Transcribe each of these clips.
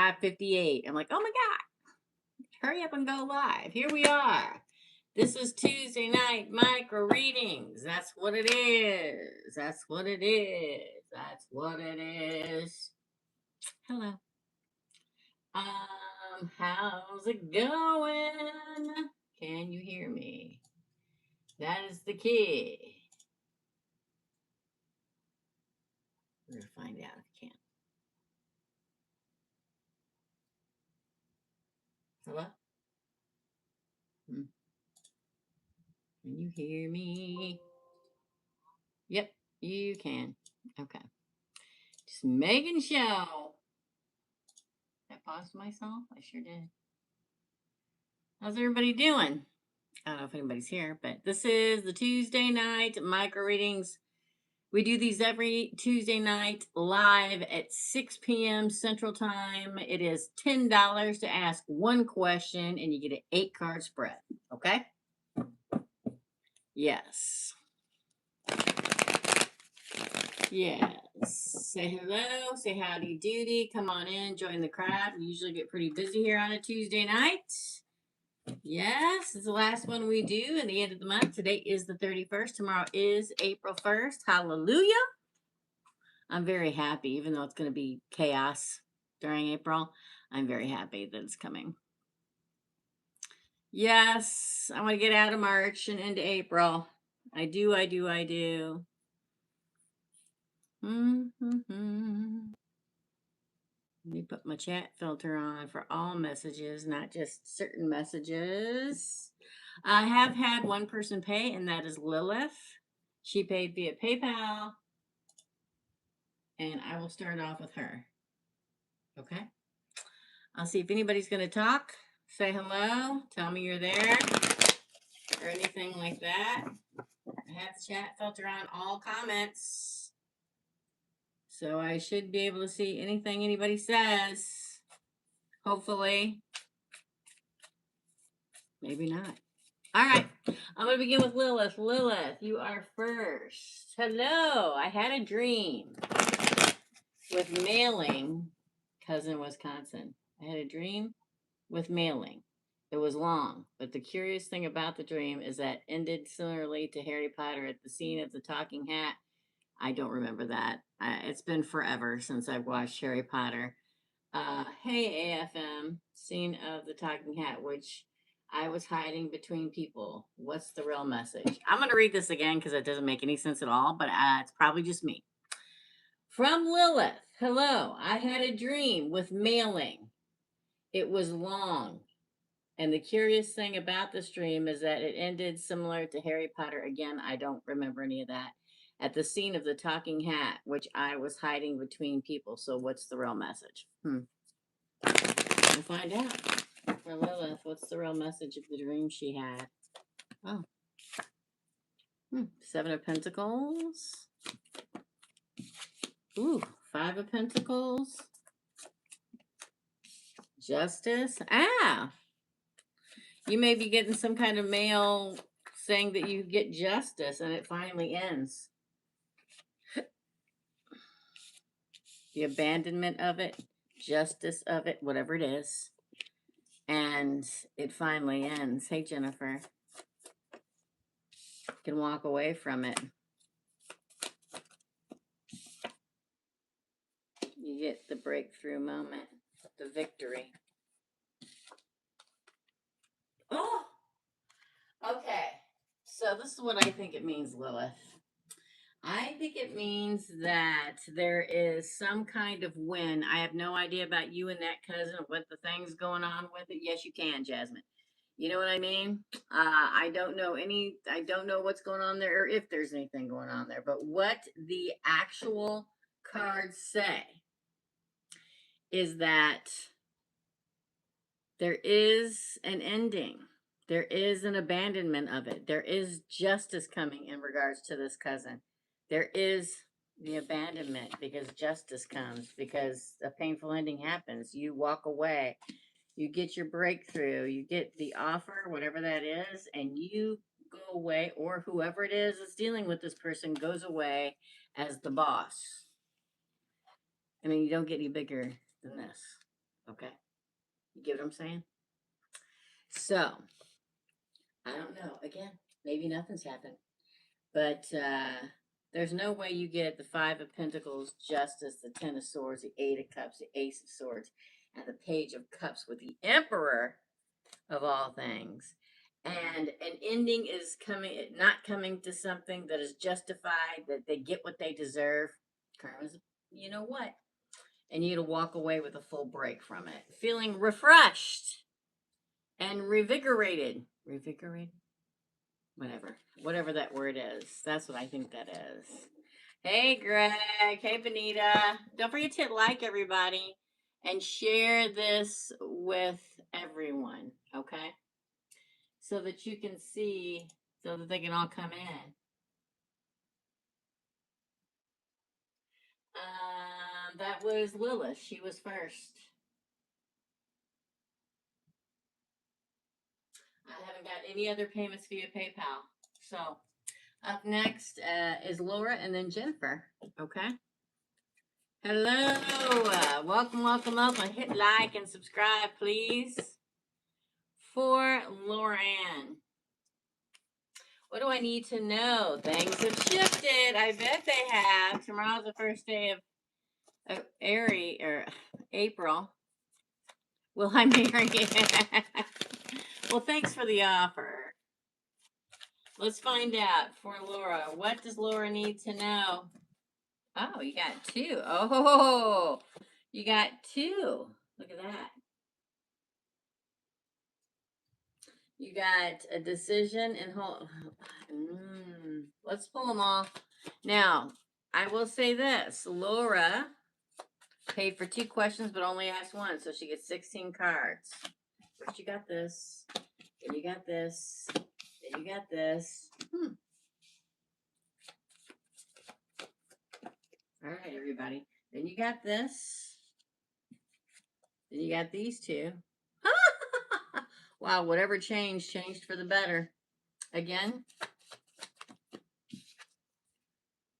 5:58. I'm like, oh my God, hurry up and go live. Here we are. This is Tuesday night micro readings. That's what it is. That's what it is. That's what it is. Hello. How's it going? Can you hear me? That is the key. We're going to find out if you can. Hello? Can you hear me? Yep, you can. Okay. Just making sure. I paused myself? I sure did. How's everybody doing? I don't know if anybody's here, but this is the Tuesday night micro readings. We do these every Tuesday night live at 6 p.m. Central Time. It is $10 to ask one question, and you get an 8-card spread. Okay? Yes. Yes. Say hello. Say howdy doody. Come on in. Join the crowd. We usually get pretty busy here on a Tuesday night. Yes, it's the last one we do at the end of the month. Today is the 31st. Tomorrow is April 1st. Hallelujah. I'm very happy, even though it's going to be chaos during April. I'm very happy that it's coming. Yes, I want to get out of March and into April. I do. Let me put my chat filter on for all messages, not just certain messages. I have had one person pay, and that is Lilith. She paid via PayPal, and I will start off with her. Okay? I'll see if anybody's going to talk. Say hello. Tell me you're there, or anything like that. I have the chat filter on all comments, so I should be able to see anything anybody says. Hopefully. Maybe not. All right. I'm going to begin with Lilith. Lilith, you are first. Hello. I had a dream with mailing cousin Wisconsin. I had a dream with mailing. It was long, but the curious thing about the dream is that ended similarly to Harry Potter at the scene of the talking hat. I don't remember that. It's been forever since I've watched Harry Potter. Hey, AFM, scene of the talking hat, which I was hiding between people. What's the real message? I'm going to read this again because it doesn't make any sense at all, but it's probably just me. From Lilith, hello, I had a dream with mailing. It was long. And the curious thing about this dream is that it ended similar to Harry Potter. Again, I don't remember any of that. At the scene of the talking hat, which I was hiding between people. So what's the real message? We'll find out. For Lilith, what's the real message of the dream she had? Oh. 7 of Pentacles. Ooh, 5 of Pentacles. Justice. You may be getting some kind of mail saying that you get justice and it finally ends. The abandonment of it, justice of it, whatever it is. And it finally ends. Hey, Jennifer. You can walk away from it. You get the breakthrough moment, the victory. Oh! Okay. So this is what I think it means, Lilith. I think it means that there is some kind of win. I have no idea about you and that cousin, what the thing's going on with it. Yes, you can, Jasmine. You know what I mean? I don't know what's going on there or if there's anything going on there. But what the actual cards say is that there is an ending. There is an abandonment of it. There is justice coming in regards to this cousin. There is the abandonment because justice comes, because a painful ending happens. You walk away. You get your breakthrough. You get the offer, whatever that is, and you go away, or whoever it is that's dealing with this person goes away as the boss. I mean, you don't get any bigger than this. You get what I'm saying? So, I don't know. Again, maybe nothing's happened. But there's no way you get the Five of Pentacles, Justice, the Ten of Swords, the Eight of Cups, the Ace of Swords, and the Page of Cups with the Emperor of all things. And an ending is coming, not coming to something that is justified, that they get what they deserve. Karma's, you know what? And you to walk away with a full break from it, feeling refreshed and revigorated. Revigorated? Whatever that word is. That's what I think that is. Hey, Greg. Hey, Bonita. Don't forget to hit like, everybody, and share this with everyone, okay? So that you can see, so that they can all come in. That was Lilith. She was first. I haven't got any other payments via PayPal. So up next is Laura and then Jennifer. Okay. Hello. Welcome. Hit like and subscribe, please. For Lauren. What do I need to know? Things have shifted. I bet they have. Tomorrow's the first day of April. Will I marry? Well, thanks for the offer. Let's find out for Laura. What does Laura need to know? Oh, you got two. Oh, you got two. Look at that. You got a decision and hold. Let's pull them all. Now, I will say this. Laura paid for 2 questions, but only asked one, so she gets 16 cards. First, you got this. Then you got this. Then you got this. All right, everybody. Then you got this. Then you got these two. Wow, whatever changed for the better. Again,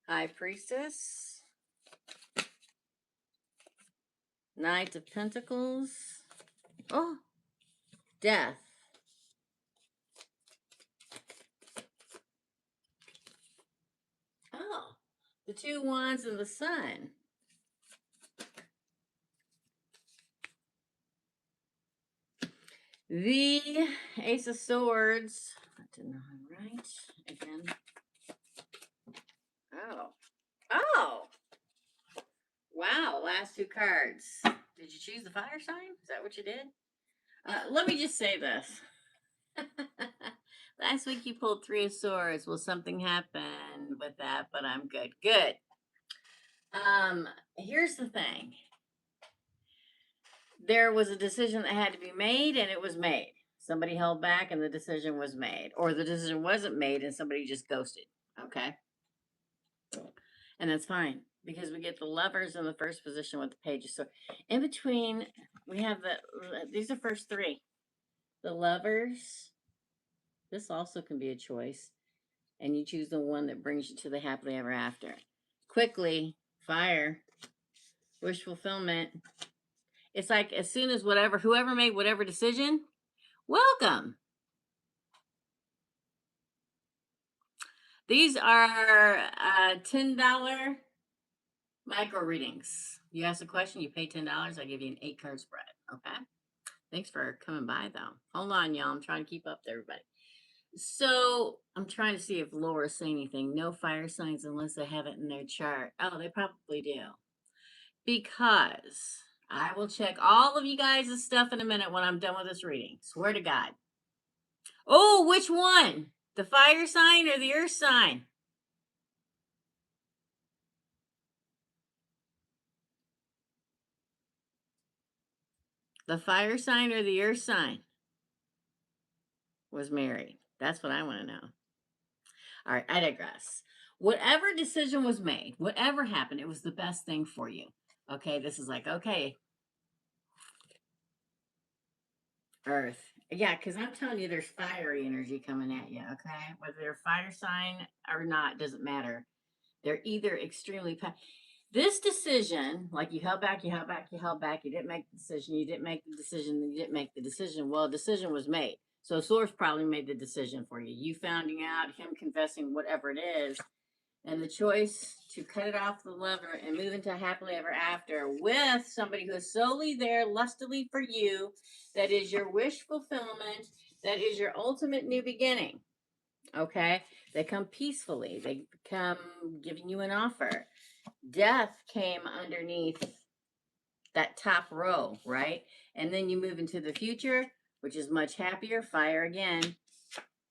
High Priestess, Knight of Pentacles. Oh, Death. Oh, the 2 wands and the Sun. The Ace of Swords. That didn't right. Again. Oh. Wow, last 2 cards. Did you choose the fire sign? Is that what you did? Let me just say this. Last week you pulled 3 of Swords. Will something happen with that? But I'm good. Good. Here's the thing. There was a decision that had to be made, and it was made. Somebody held back, and the decision was made. Or the decision wasn't made, and somebody just ghosted. Okay? And that's fine, because we get the Lovers in the first position with the Pages. So in between, we have these are first 3. The Lovers. This also can be a choice. And you choose the one that brings you to the happily ever after. Quickly, fire, wish fulfillment. It's like as soon as whoever made whatever decision, welcome. These are $10 micro readings. You ask a question, you pay $10. I give you an 8-card spread. Okay. Thanks for coming by, though. Hold on, y'all. I'm trying to keep up to everybody. So I'm trying to see if Laura's saying anything. No fire signs unless they have it in their chart. Oh, they probably do. Because I will check all of you guys' stuff in a minute when I'm done with this reading. Swear to God. Oh, which one? The fire sign or the earth sign? The fire sign or the earth sign was married? That's what I want to know. All right, I digress. Whatever decision was made, whatever happened, it was the best thing for you. Okay, this is like, okay. Earth. Yeah, because I'm telling you, there's fiery energy coming at you, okay? Whether they're fire sign or not, doesn't matter. They're either extremely... This decision, like you held back, you held back, you held back, you didn't make the decision, you didn't make the decision, you didn't make the decision. Well, a decision was made. So Source probably made the decision for you. You finding out, him confessing, whatever it is, and the choice to cut it off the lever and move into happily ever after with somebody who is solely there lustily for you, that is your wish fulfillment, that is your ultimate new beginning. Okay? They come peacefully, they come giving you an offer. Death came underneath that top row, right? And then you move into the future, which is much happier. Fire again.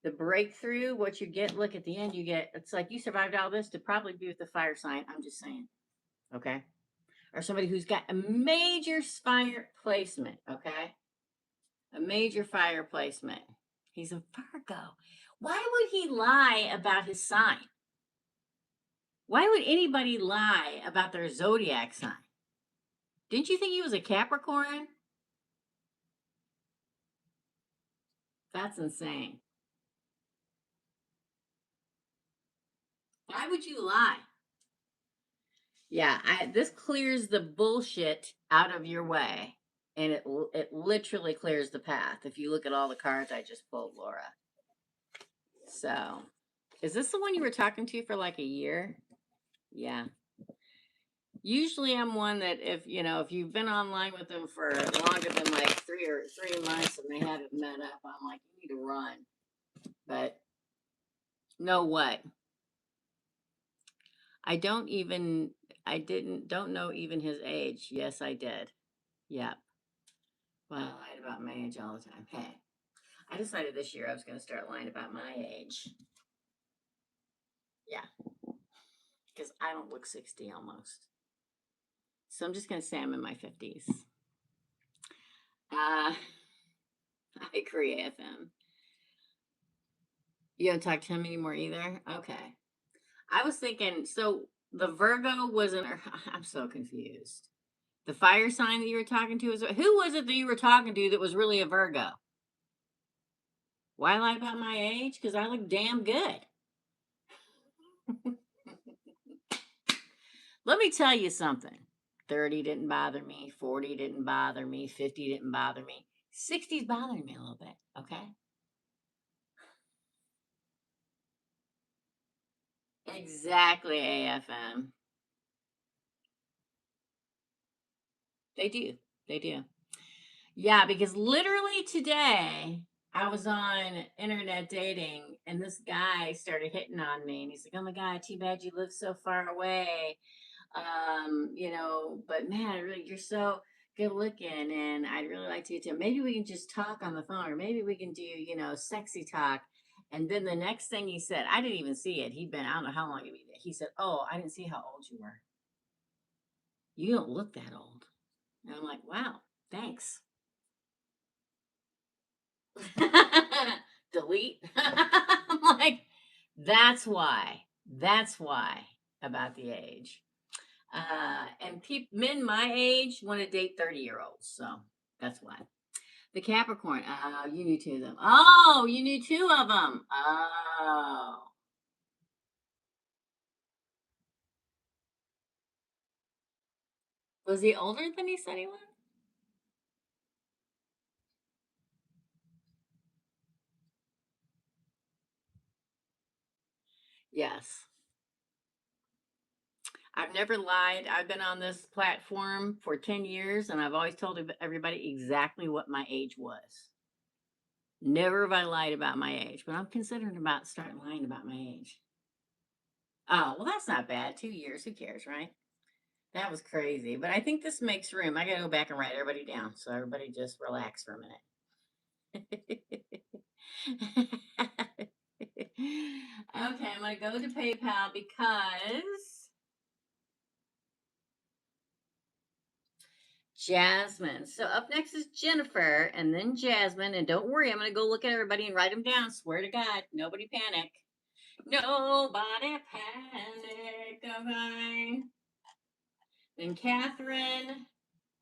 The breakthrough, what you get, look at the end, you get, it's like you survived all this to probably be with the fire sign. I'm just saying. Okay. Or somebody who's got a major fire placement. Okay. A major fire placement. He's a Virgo. Why would he lie about his sign? Why would anybody lie about their zodiac sign? Didn't you think he was a Capricorn? That's insane. Why would you lie? Yeah, this clears the bullshit out of your way, and it literally clears the path. If you look at all the cards I just pulled, Laura. So, is this the one you were talking to for like a year? Yeah. Usually, I'm one that if you've been online with them for longer than like 3 months and they haven't met up, I'm like, you need to run. But know what? Don't know even his age. Yes, I did. Yep. Well, I lied about my age all the time. Hey, I decided this year I was going to start lying about my age. Yeah, because I don't look 60 almost. So I'm just going to say I'm in my 50s. I agree, AFM. You don't talk to him anymore either? Okay. I was thinking, so the Virgo wasn't, I'm so confused. The fire sign that you were talking to who was it that you were talking to that was really a Virgo? Why lie about my age? Because I look damn good. Let me tell you something. 30 didn't bother me. 40 didn't bother me. 50 didn't bother me. 60's bothering me a little bit. Okay. Exactly, AFM. They do. They do. Yeah, because literally today I was on internet dating and this guy started hitting on me and he's like, "Oh my God, too bad you live so far away. But man, you're so good looking and I'd really like to too. Maybe we can just talk on the phone or maybe we can do, sexy talk." And then the next thing he said, I didn't even see it. I don't know how long he'd been there. He said, "Oh, I didn't see how old you were. You don't look that old." And I'm like, wow, thanks. Delete. I'm like, that's why. That's why about the age. And men my age want to date 30-year-olds. So that's why. The Capricorn. Oh, you knew two of them. Oh, you knew two of them. Oh. Was he older than he said he was? Yes. I've never lied. I've been on this platform for 10 years and I've always told everybody exactly what my age was. Never have I lied about my age, but I'm considering about starting lying about my age. Oh, well, that's not bad. 2 years. Who cares, right? That was crazy. But I think this makes room. I got to go back and write everybody down. So everybody just relax for a minute. Okay, I'm going to go to PayPal because Jasmine. So up next is Jennifer and then Jasmine. And don't worry, I'm going to go look at everybody and write them down. Swear to God, nobody panic. Nobody panic. Okay. Then Catherine.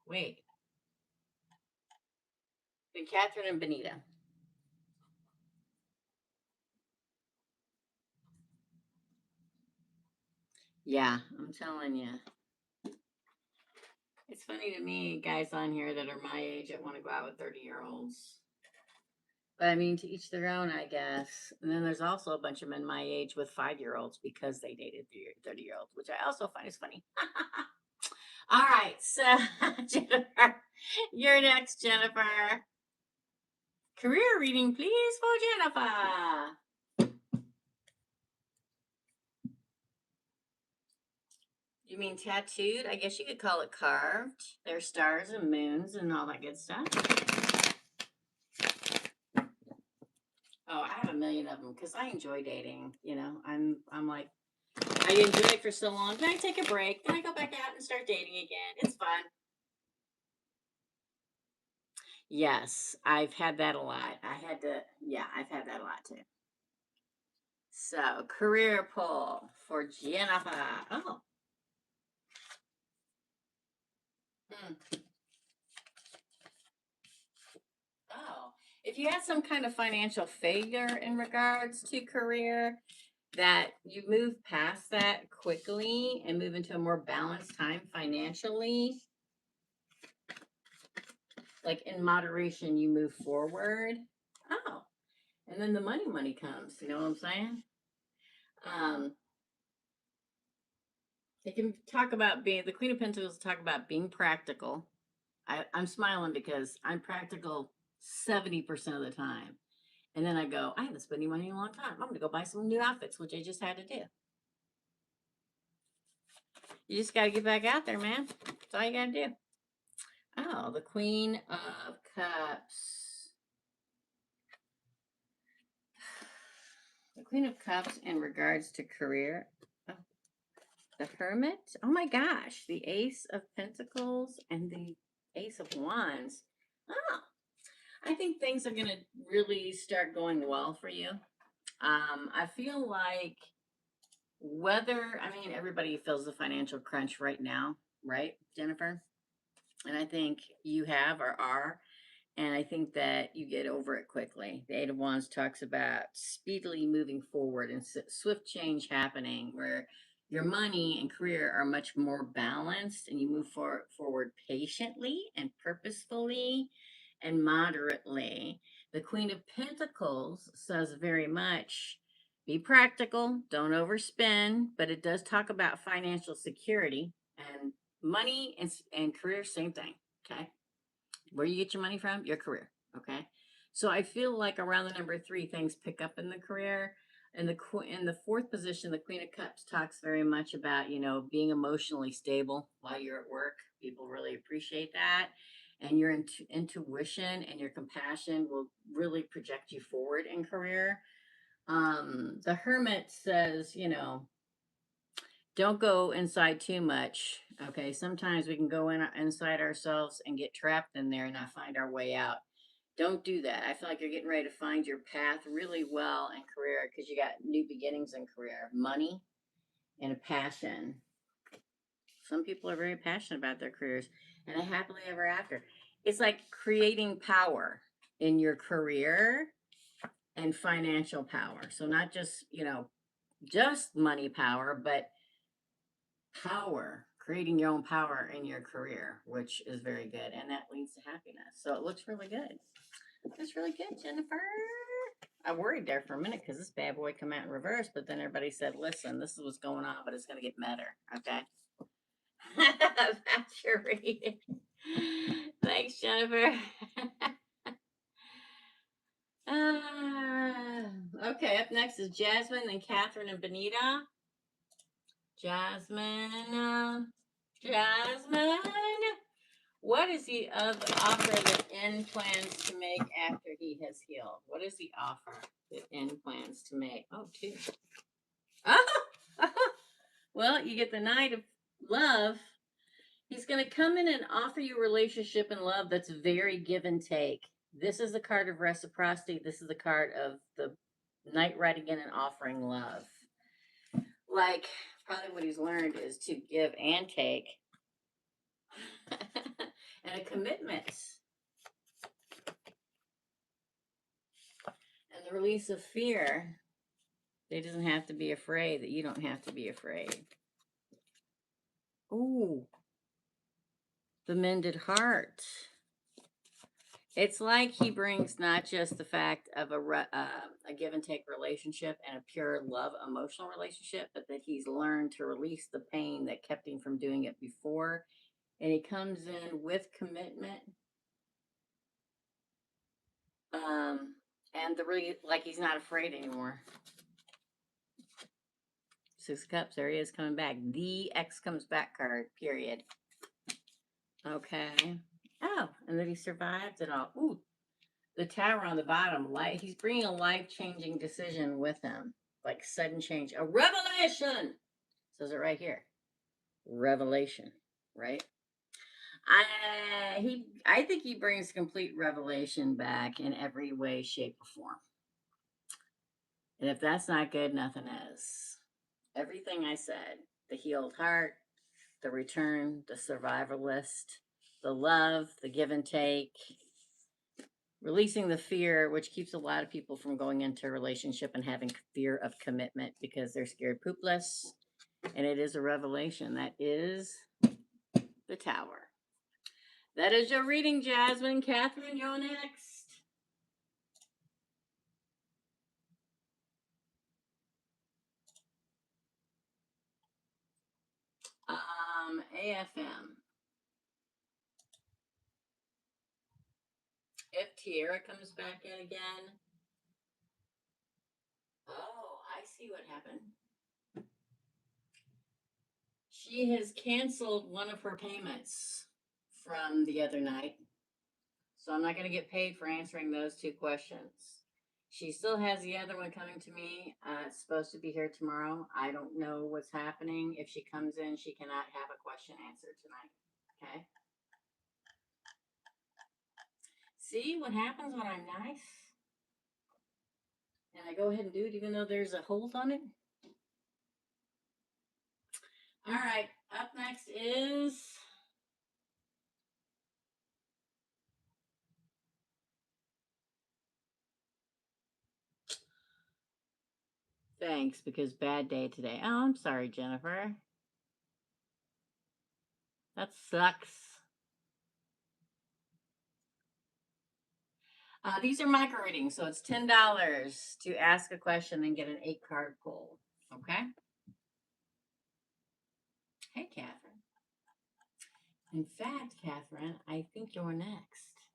Wait. Then Catherine and Bonita. Yeah, I'm telling you. It's funny to me, guys on here that are my age that want to go out with 30-year-olds. But I mean, to each their own, I guess. And then there's also a bunch of men my age with 5-year-olds because they dated 30-year-olds, which I also find is funny. All right, so Jennifer, you're next, Jennifer. Career reading, please, for Jennifer. You mean tattooed? I guess you could call it carved. There's stars and moons and all that good stuff. Oh, I have a million of them because I enjoy dating. You know, I'm like, I enjoy it for so long. Then I take a break. Then I go back out and start dating again. It's fun. Yes, I've had that a lot. Yeah, I've had that a lot too. So, career pull for Jennifer. Oh, hmm. Oh, if you had some kind of financial failure in regards to career, that you move past that quickly and move into a more balanced time financially, like in moderation, you move forward. Oh, and then the money comes. You know what I'm saying? Um, they can talk about being the Queen of Pentacles. Talk about being practical. I'm smiling because I'm practical 70% of the time. And then I go, I haven't spent any money in a long time. I'm going to go buy some new outfits, which I just had to do. You just got to get back out there, man. That's all you got to do. Oh, the Queen of Cups. The Queen of Cups in regards to career. Oh, the Hermit. Oh my gosh. The Ace of Pentacles and the Ace of Wands. Oh, I think things are going to really start going well for you. I feel like I mean, everybody feels the financial crunch right now, right, Jennifer? And I think you have or are. And I think that you get over it quickly. The Eight of Wands talks about speedily moving forward and swift change happening where your money and career are much more balanced and you move forward patiently and purposefully and moderately. The Queen of Pentacles says very much be practical, don't overspend, but it does talk about financial security and money and career, same thing. Okay. Where you get your money from, your career. Okay. So I feel like around the number 3, things pick up in the career. And in the fourth position, the Queen of Cups talks very much about, being emotionally stable while you're at work. People really appreciate that. And your intuition and your compassion will really project you forward in career. The Hermit says, don't go inside too much. Okay. Sometimes we can go inside ourselves and get trapped in there and not find our way out. Don't do that. I feel like you're getting ready to find your path really well in career because you got new beginnings in career, money, and a passion. Some people are very passionate about their careers and a happily ever after. It's like creating power in your career and financial power. So not just, just money power, but power, creating your own power in your career, which is very good. And that leads to happiness. So it looks really good. It's really good, Jennifer. I worried there for a minute because this bad boy come out in reverse, but then everybody said, listen, this is what's going on, but it's going to get better. Okay. That's your reading. Thanks, Jennifer. Okay, up next is Jasmine, then Catherine and Bonita. Jasmine. Jasmine. What is the offer that N plans to make after he has healed? What is the offer that N plans to make? Oh, 2. Oh, well, you get the Knight of Love. He's going to come in and offer you a relationship and love that's very give and take. This is the card of reciprocity. This is the card of the Knight riding in and offering love. Like, probably what he's learned is to give and take. And a commitment. And the release of fear. They doesn't have to be afraid that you don't have to be afraid. Ooh. the mended heart. It's like he brings not just the fact of a give and take relationship and a pure love emotional relationship, but that he's learned to release the pain that kept him from doing it before. And he comes in with commitment. And like he's not afraid anymore. 6 of Cups, there he is coming back. The X comes back card, period. Okay. Oh, and that he survived it all. Ooh, the Tower on the bottom. He's bringing a life-changing decision with him. Like sudden change. A revelation! Says it right here. Revelation, right? I think he brings complete revelation back in every way, shape, or form. And if that's not good, nothing is. Everything I said, the healed heart, the return, the survivalist, the love, the give and take, releasing the fear, which keeps a lot of people from going into a relationship and having fear of commitment because they're scared poopless. And it is a revelation. That is the Tower. That is your reading, Jasmine. Catherine, you're next. AFM. If Tierra comes back in again. Oh, I see what happened. She has canceled one of her payments from the other night. So I'm not going to get paid for answering those 2 questions. She still has the other one coming to me. It's supposed to be here tomorrow. I don't know what's happening. If she comes in, she cannot have a question answered tonight. Okay? See what happens when I'm nice? And I go ahead and do it even though there's a hold on it? All right. Up next is... Thanks, because bad day today. Oh, I'm sorry, Jennifer. That sucks. These are micro readings, so it's $10 to ask a question and get an 8-card pull. Okay? Hey, Catherine. In fact, Catherine, I think you're next.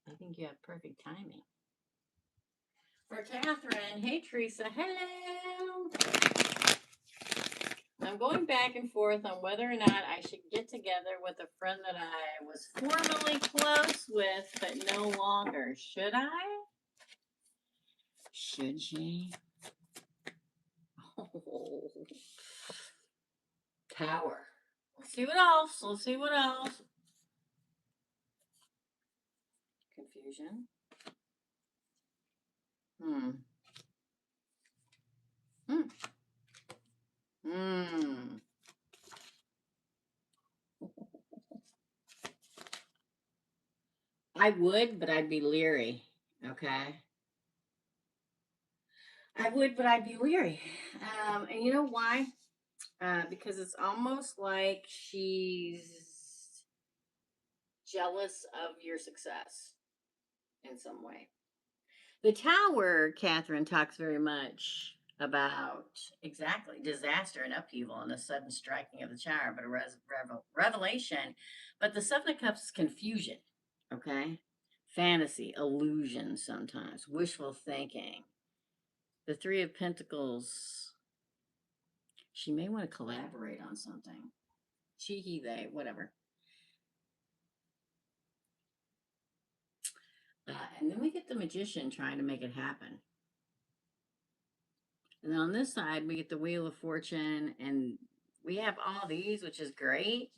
I think you have perfect timing. For Catherine, hey, Teresa, hello. I'm going back and forth on whether or not I should get together with a friend that I was formerly close with, but no longer. Should I? Should she? Oh. Tower. Let's see what else. Let's see what else. Confusion. Hmm. Hmm. Hmm. I would, but I'd be leery. Okay. I would, but I'd be leery. And you know why? Because it's almost like she's jealous of your success in some way. The Tower, Catherine, talks very much about exactly disaster and upheaval and a sudden striking of the Tower, but a revelation. But the Seven of Cups is confusion, okay? Fantasy, illusion sometimes, wishful thinking. The Three of Pentacles, she may want to collaborate on something. She, he, they, whatever. And then we get the Magician trying to make it happen. And then on this side, we get the Wheel of Fortune, and we have all these, which is great.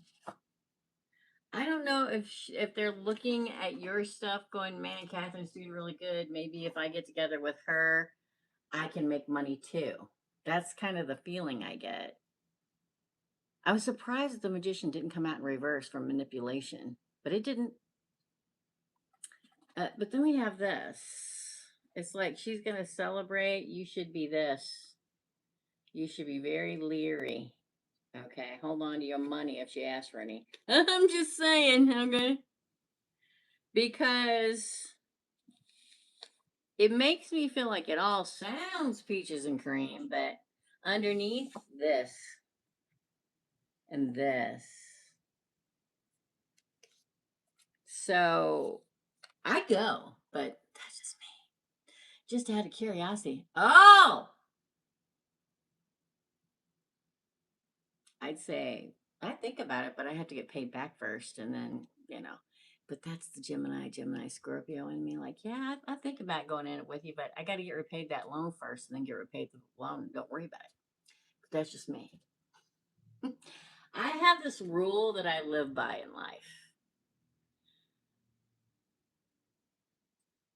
I don't know if they're looking at your stuff going, man, Catherine's doing really good. Maybe if I get together with her, I can make money too. That's kind of the feeling I get. I was surprised that the Magician didn't come out in reverse from manipulation, but it didn't. But then we have this. It's like she's going to celebrate. You should be this. You should be very leery. Okay, hold on to your money if she asks for any. I'm just saying, okay? Because it makes me feel like it all sounds peaches and cream, but underneath this and this. So I go, but that's just me. Just out of curiosity. Oh! I'd say I think about it, but I have to get paid back first, and then But that's the Gemini, Scorpio in me. Like, yeah, I think about going in it with you, but I got to get repaid that loan first, and then get repaid the loan. Don't worry about it. But that's just me. I have this rule that I live by in life.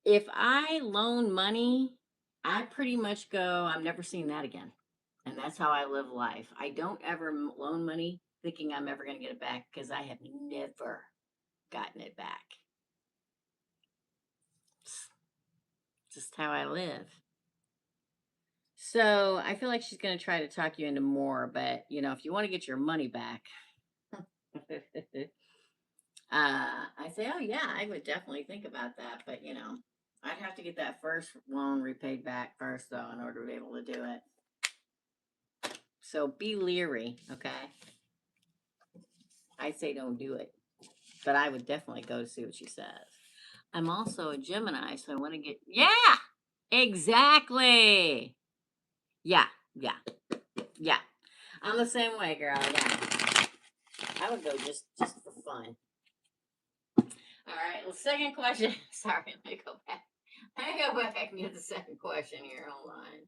If I loan money, I pretty much go, I'm never seeing that again. And that's how I live life. I don't ever loan money thinking I'm ever going to get it back because I have never gotten it back. It's just how I live. So I feel like she's going to try to talk you into more, but if you want to get your money back, I say, oh yeah, I would definitely think about that. But I'd have to get that first loan repaid back first, though, in order to be able to do it. So be leery, okay? I'd say don't do it, but I would definitely go to see what she says. I'm also a Gemini, so I want to get, yeah, exactly. Yeah, yeah, yeah. I'm the same way, girl. Yeah. I would go just for fun. All right. Well, second question. Sorry, let me go back. Let me go back and get the second question here. Hold on.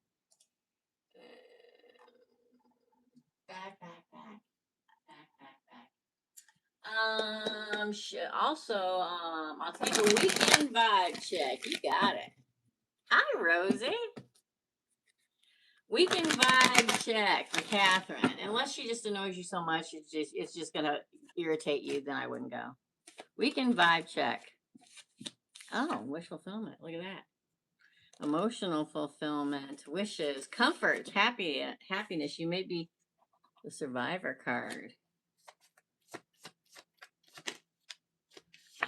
Back, back, back, back, back. Also, I'll take a weekend vibe check. You got it. Hi, Rosie. Weekend vibe check for Catherine. Unless she just annoys you so much, it's just gonna irritate you. Then I wouldn't go. Weekend vibe check. Oh, wish fulfillment. Look at that. Emotional fulfillment, wishes, comfort, happiness. You may be the survivor card.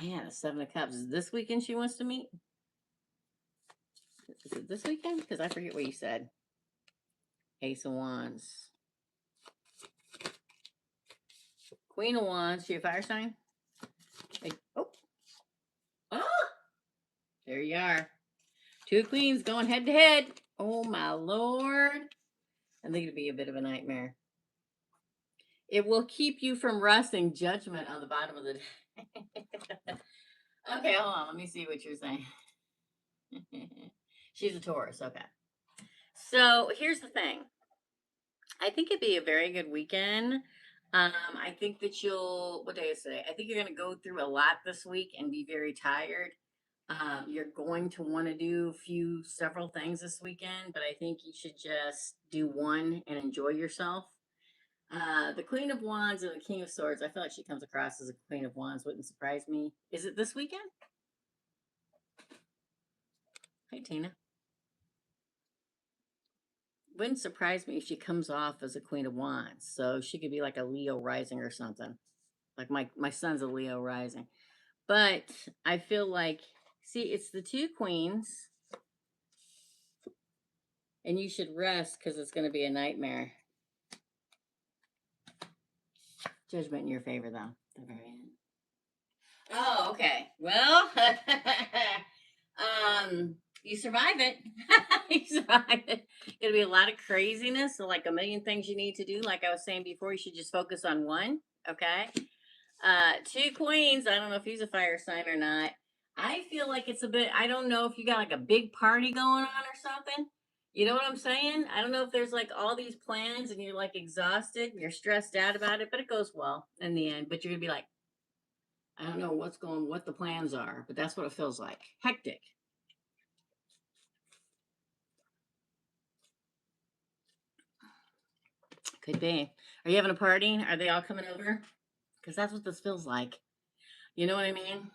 Man, a 7 of Cups. Is this weekend she wants to meet? Is it this weekend? Because I forget what you said. Ace of Wands. Queen of Wands. She a fire sign? Oh. There you are. 2 queens going head to head. Oh, my Lord. I think it'd be a bit of a nightmare. It will keep you from resting. Judgment on the bottom of the Okay, hold on. Let me see what you're saying. She's a Taurus. Okay. So here's the thing. I think it'd be a very good weekend. I think that what day is today? I think you're going to go through a lot this week and be very tired. You're going to want to do several things this weekend, but I think you should just do one and enjoy yourself. The Queen of Wands and the King of Swords, I feel like she comes across as a Queen of Wands, wouldn't surprise me. Is it this weekend? Hi, Tina. Wouldn't surprise me if she comes off as a Queen of Wands. So she could be like a Leo rising or something. Like my son's a Leo rising. But I feel like, see, it's the 2 queens. And you should rest because it's going to be a nightmare. Judgment in your favor, though. The very end. Oh, okay. Well, you survive it. You survive it. It'll be a lot of craziness, so like a million things you need to do. Like I was saying before, you should just focus on one. Okay. 2 queens. I don't know if he's a fire sign or not. I feel like it's a bit. I don't know if you got like a big party going on or something. You know what I'm saying? I don't know if there's like all these plans and you're like exhausted and you're stressed out about it, but it goes well in the end. But you're gonna be like, I don't know what the plans are, but that's what it feels like. Hectic. Could be. Are you having a party? Are they all coming over? Because that's what this feels like. You know what I mean?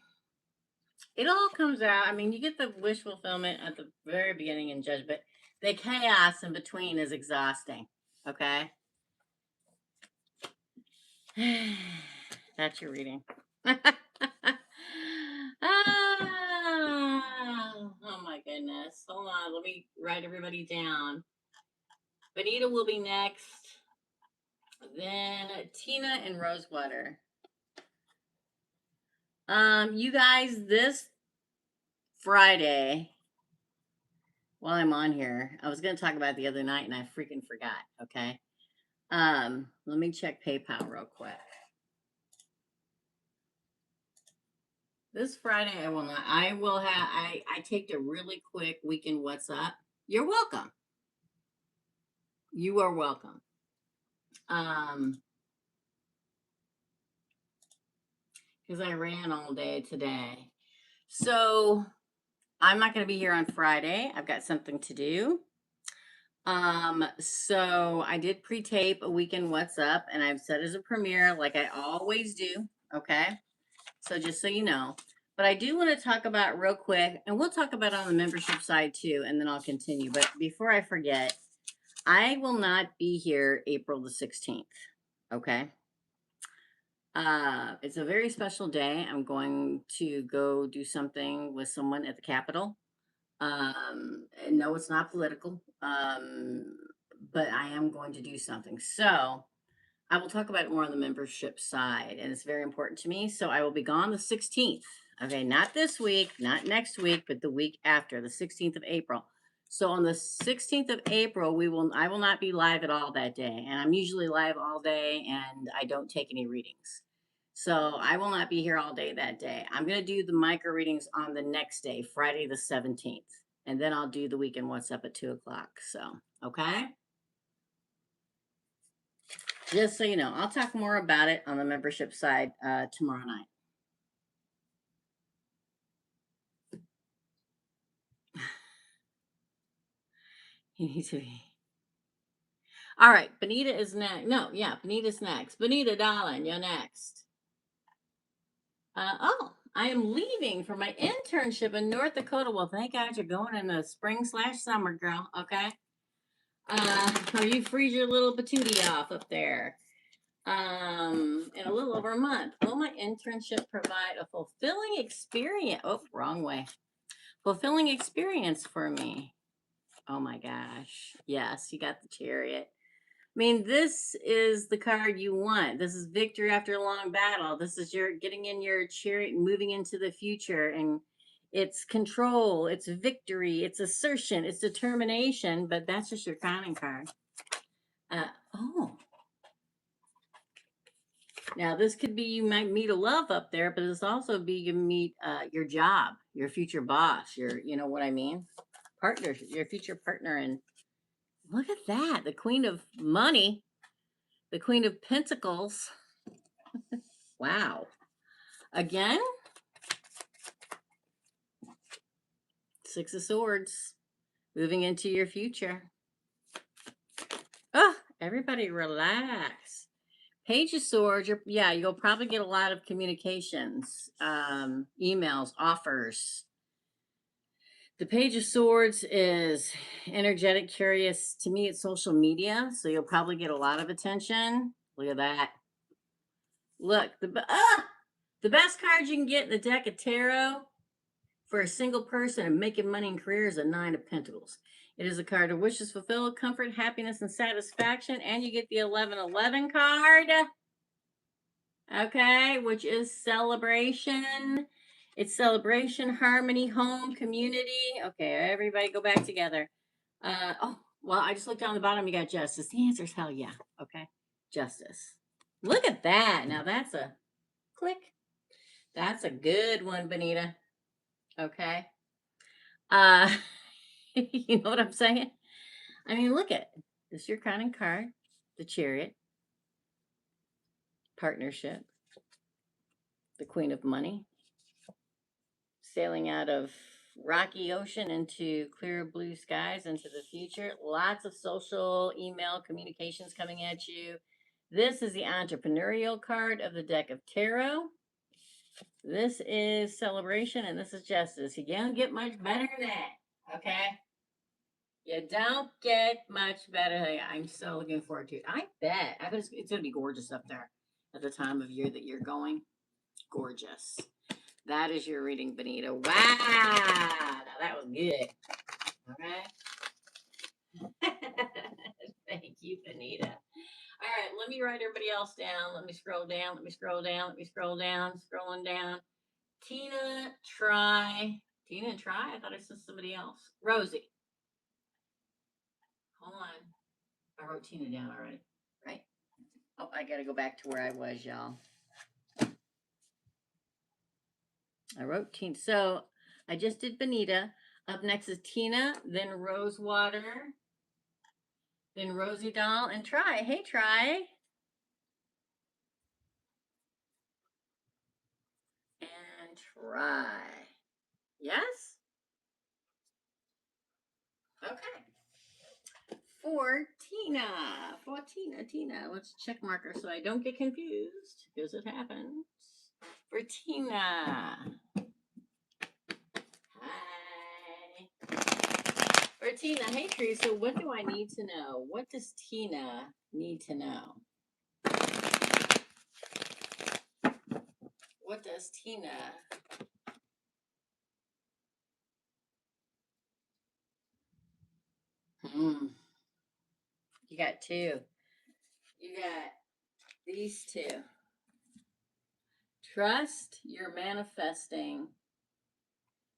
It all comes out. I mean, you get the wish fulfillment at the very beginning and judgment. The chaos in between is exhausting. Okay? That's your reading. Oh my goodness. Hold on. Let me write everybody down. Bonita will be next. Then Tina and Rosewater. You guys, this Friday, while I'm on here, I was gonna talk about it the other night and I freaking forgot. Okay. Let me check PayPal real quick. This Friday I will not. I will have. I take a really quick weekend. What's up? You're welcome. You are welcome. Because I ran all day today, so I'm not going to be here on Friday. I've got something to do. So I did pre-tape a weekend What's Up, and I've set as a premiere like I always do. Okay. So just so you know. But I do want to talk about real quick, and we'll talk about it on the membership side too, and then I'll continue. But before I forget, I will not be here April the 16th. Okay. It's a very special day. I'm going to go do something with someone at the Capitol. And no, it's not political. But I am going to do something. So I will talk about it more on the membership side, and it's very important to me. So I will be gone the 16th. Okay, not this week, not next week, but the week after, the 16th of April. So on the 16th of April, I will not be live at all that day. And I'm usually live all day and I don't take any readings. So I will not be here all day that day. I'm going to do the micro readings on the next day, Friday the 17th. And then I'll do the weekend What's Up at 2 o'clock. So, okay. Just so you know, I'll talk more about it on the membership side tomorrow night. You need to be. All right, Bonita is next. No, yeah, Bonita's next. Bonita, darling, you're next. I am leaving for my internship in North Dakota. Well, thank God you're going in the spring/summer, girl. Okay. Or you freeze your little patootie off up there. In a little over a month. Will my internship provide a fulfilling experience? Oh, wrong way. Fulfilling experience for me. Oh my gosh. Yes, you got the Chariot. I mean, this is the card you want. This is victory after a long battle. This is your getting in your Chariot and moving into the future. And it's control, it's victory, it's assertion, it's determination. But that's just your crowning card. Oh. Now, this could be you might meet a love up there, but this also be you meet your job, your future boss, you know what I mean? Partner, your future partner. And look at that, the Queen of Money, the Queen of Pentacles. Wow. Again, Six of Swords, moving into your future. Oh, everybody relax. Page of Swords, you'll probably get a lot of communications, emails, offers. The Page of Swords is energetic, curious. To me, it's social media, so you'll probably get a lot of attention. Look at that. Look, the best card you can get in the deck of tarot for a single person and making money and career is a Nine of Pentacles. It is a card of wishes fulfilled, comfort, happiness, and satisfaction. And you get the 1111 card, okay, which is celebration. It's celebration, harmony, home, community. Okay, everybody go back together. Well, I just looked down the bottom. You got justice. The answer is hell yeah. Okay, justice. Look at that. Now that's a click. That's a good one, Bonita. Okay. Uh, you know what I'm saying? I mean, look at this. Is your crowning card, the Chariot, partnership, the Queen of Money, sailing out of rocky ocean into clear blue skies into the future. Lots of social email communications coming at you. This is the entrepreneurial card of the deck of tarot. This is celebration and this is justice. You don't get much better than that. Okay. You don't get much better. I'm so looking forward to it. I bet it's going to be gorgeous up there. at the time of year that you're going. Gorgeous. That is your reading, Bonita. Wow. Now that was good. Okay. Thank you, Bonita. All right, let me write everybody else down. Let me scroll down. Let me scroll down. Let me scroll down. Scrolling down. Tina, try. Tina and try? I thought I said somebody else. Rosie. Hold on. I wrote Tina down already. Right? Oh, I got to go back to where I was, y'all. I wrote Tina. So I just did Bonita. Up next is Tina, then Rosewater, then Rosie Doll, and Try. Hey, Try. And Try. Yes? Okay. For Tina. Let's check marker so I don't get confused because it happens. For Tina. Hi. For Tina. Hey, Teresa, what do I need to know? What does Tina need to know? What does Tina? You got two. You got these two. Trust you're manifesting.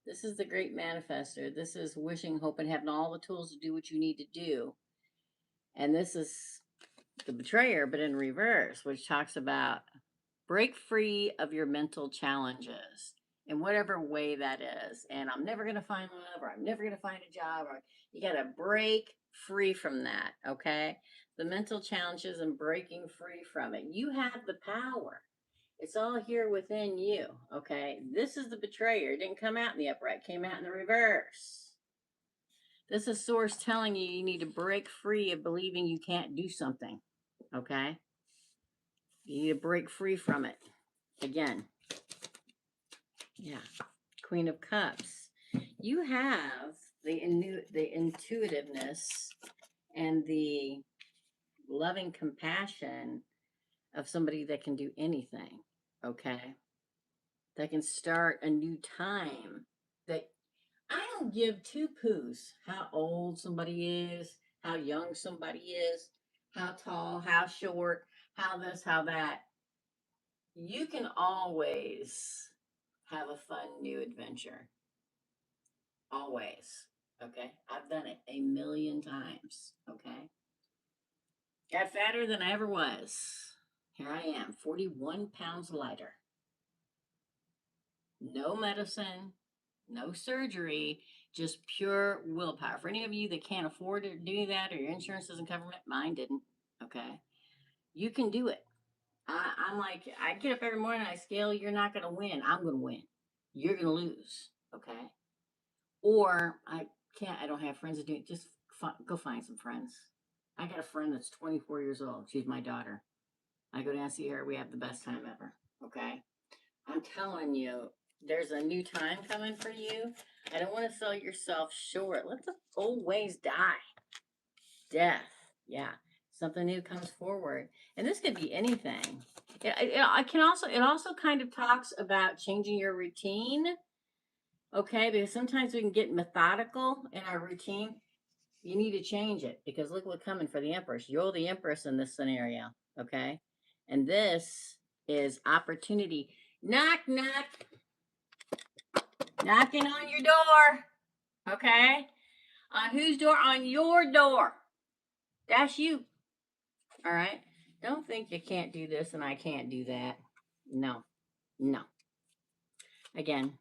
This is the great manifester. This is wishing, hoping, having all the tools to do what you need to do. And this is the betrayer, but in reverse, which talks about break free of your mental challenges in whatever way that is. And I'm never going to find love, or I'm never going to find a job, or you got to break free from that. Okay. The mental challenges and breaking free from it. You have the power. It's all here within you. Okay. This is the betrayer. It didn't come out in the upright, came out in the reverse. This is source telling you you need to break free of believing you can't do something. Okay. You need to break free from it. Again. Yeah. Queen of Cups. You have the intuitiveness and the loving compassion of somebody that can do anything. Okay. That can start a new time. That I don't give two poos how old somebody is, how young somebody is, how tall, how short, how this, how that. You can always have a fun new adventure. Always. Okay. I've done it a million times. Okay. Got fatter than I ever was. Here I am, 41 pounds lighter. No medicine, no surgery, just pure willpower. For any of you that can't afford to do that, or your insurance doesn't cover it, mine didn't. Okay. You can do it. I'm like, I get up every morning, I scale, you're not going to win. I'm going to win. You're going to lose. Okay. Or I don't have friends that do it. Just go find some friends. I got a friend that's 24 years old. She's my daughter. I go down and see her. We have the best time ever. Okay. I'm telling you, there's a new time coming for you. I don't want to sell yourself short. Let the old ways die. Death. Yeah. Something new comes forward. And this could be anything. It also kind of talks about changing your routine. Okay, because sometimes we can get methodical in our routine. You need to change it because look what's coming for the Empress. You're the Empress in this scenario. Okay, and this is opportunity. Knock, knock. Knocking on your door. Okay, on whose door? On your door. That's you. All right. Don't think you can't do this and I can't do that. No, no. Again,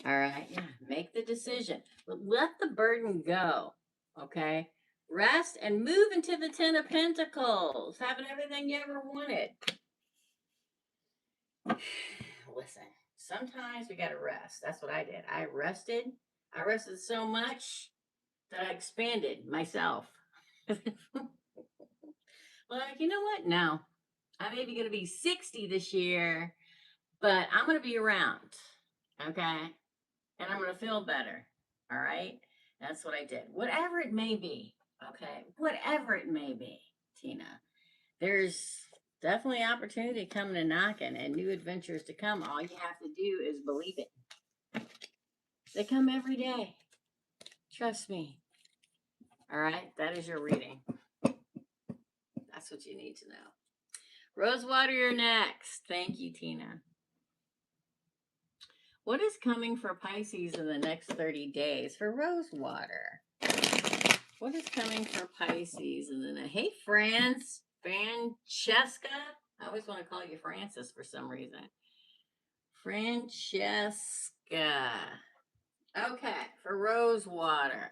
all right, yeah, make the decision. But let the burden go, okay? Rest and move into the Ten of Pentacles, having everything you ever wanted. Listen, sometimes we got to rest. That's what I did. I rested so much that I expanded myself. Like, you know what? No, I'm maybe going to be 60 this year, but I'm going to be around, okay? And I'm going to feel better. All right. That's what I did. Whatever it may be. Okay. Whatever it may be, Tina. there's definitely opportunity coming and knocking and new adventures to come. All you have to do is believe it. They come every day. Trust me. All right, that is your reading. That's what you need to know. Rosewater, you're next. Thank you, Tina. What is coming for Pisces in the next 30 days for Rosewater? What is coming for Pisces in the next... Hey, Francesca. I always want to call you Francis for some reason. Francesca. Okay, for Rosewater.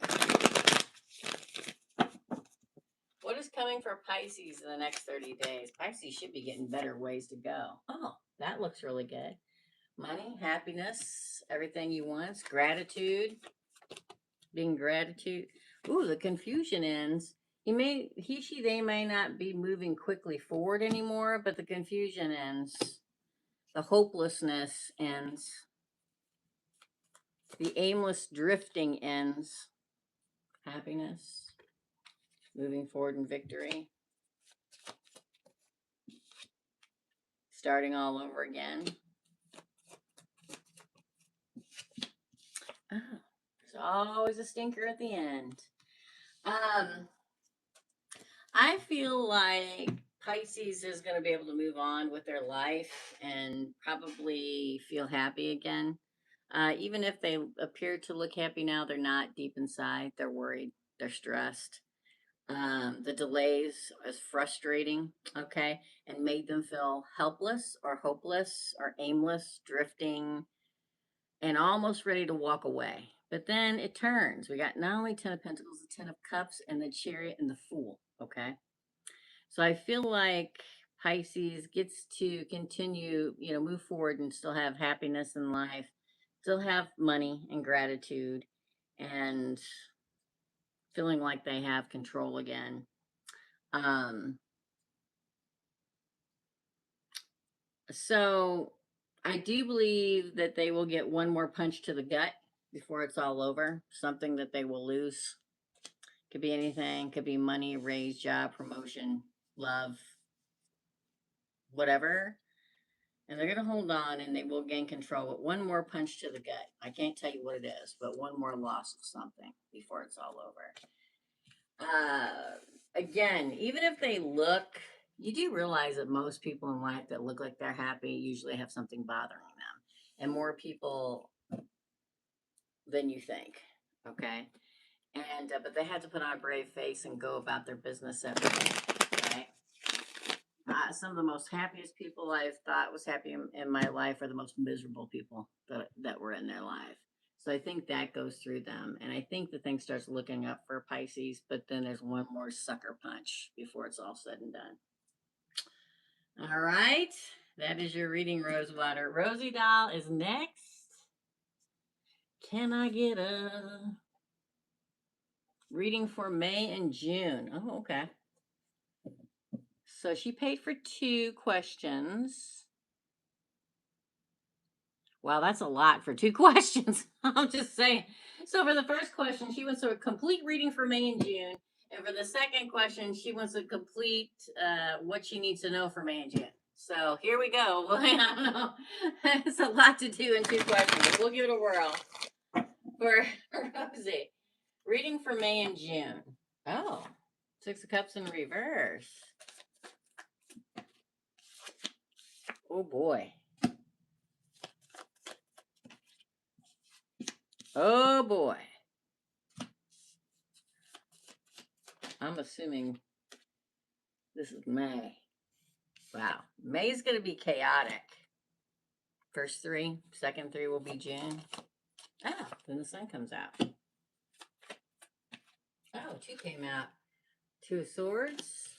What is coming for Pisces in the next 30 days? Pisces should be getting better ways to go. Oh, that looks really good. Money, happiness, everything you want, gratitude, being gratitude. Ooh, the confusion ends. They may not be moving quickly forward anymore, but the confusion ends. The hopelessness ends. The aimless drifting ends. Happiness, moving forward in victory. Starting all over again. Oh, there's always a stinker at the end. I feel like Pisces is going to be able to move on with their life and probably feel happy again. Even if they appear to look happy now, they're not deep inside. They're worried. They're stressed. The delays is frustrating, okay, and made them feel helpless or hopeless or aimless, drifting, and almost ready to walk away. But then it turns. We got not only 10 of Pentacles, the 10 of Cups, and the Chariot and the Fool, okay? So I feel like Pisces gets to continue, move forward and still have happiness in life, still have money and gratitude, and feeling like they have control again. So I do believe that they will get one more punch to the gut before it's all over. Something that they will lose. Could be anything. Could be money, raise, job, promotion, love, whatever. And they're going to hold on and they will gain control with one more punch to the gut. I can't tell you what it is, but one more loss of something before it's all over. Again, even if they look, you do realize that most people in life that look like they're happy usually have something bothering them, and more people than you think. Okay, and but they had to put on a brave face and go about their business every day. Right. Some of the most happiest people I've thought was happy in my life are the most miserable people that were in their life. So I think that goes through them. And I think the thing starts looking up for Pisces, but then there's one more sucker punch before it's all said and done. All right. That is your reading, Rosewater. Rosie Doll is next. Can I get a reading for May and June? Oh, okay. So she paid for 2 questions. Wow, that's a lot for 2 questions. I'm just saying. So for the first question, she wants a complete reading for May and June. And for the second question, she wants a complete what she needs to know for May and June. So here we go. Well, I don't know. It's a lot to do in 2 questions. We'll give it a whirl. For Rosie, reading for May and June. Oh, 6 of Cups in reverse. Oh, boy. Oh, boy. I'm assuming this is May. Wow. May's going to be chaotic. First 3, second 3 will be June. Oh, then the sun comes out. Oh, 2 came out. 2 of Swords.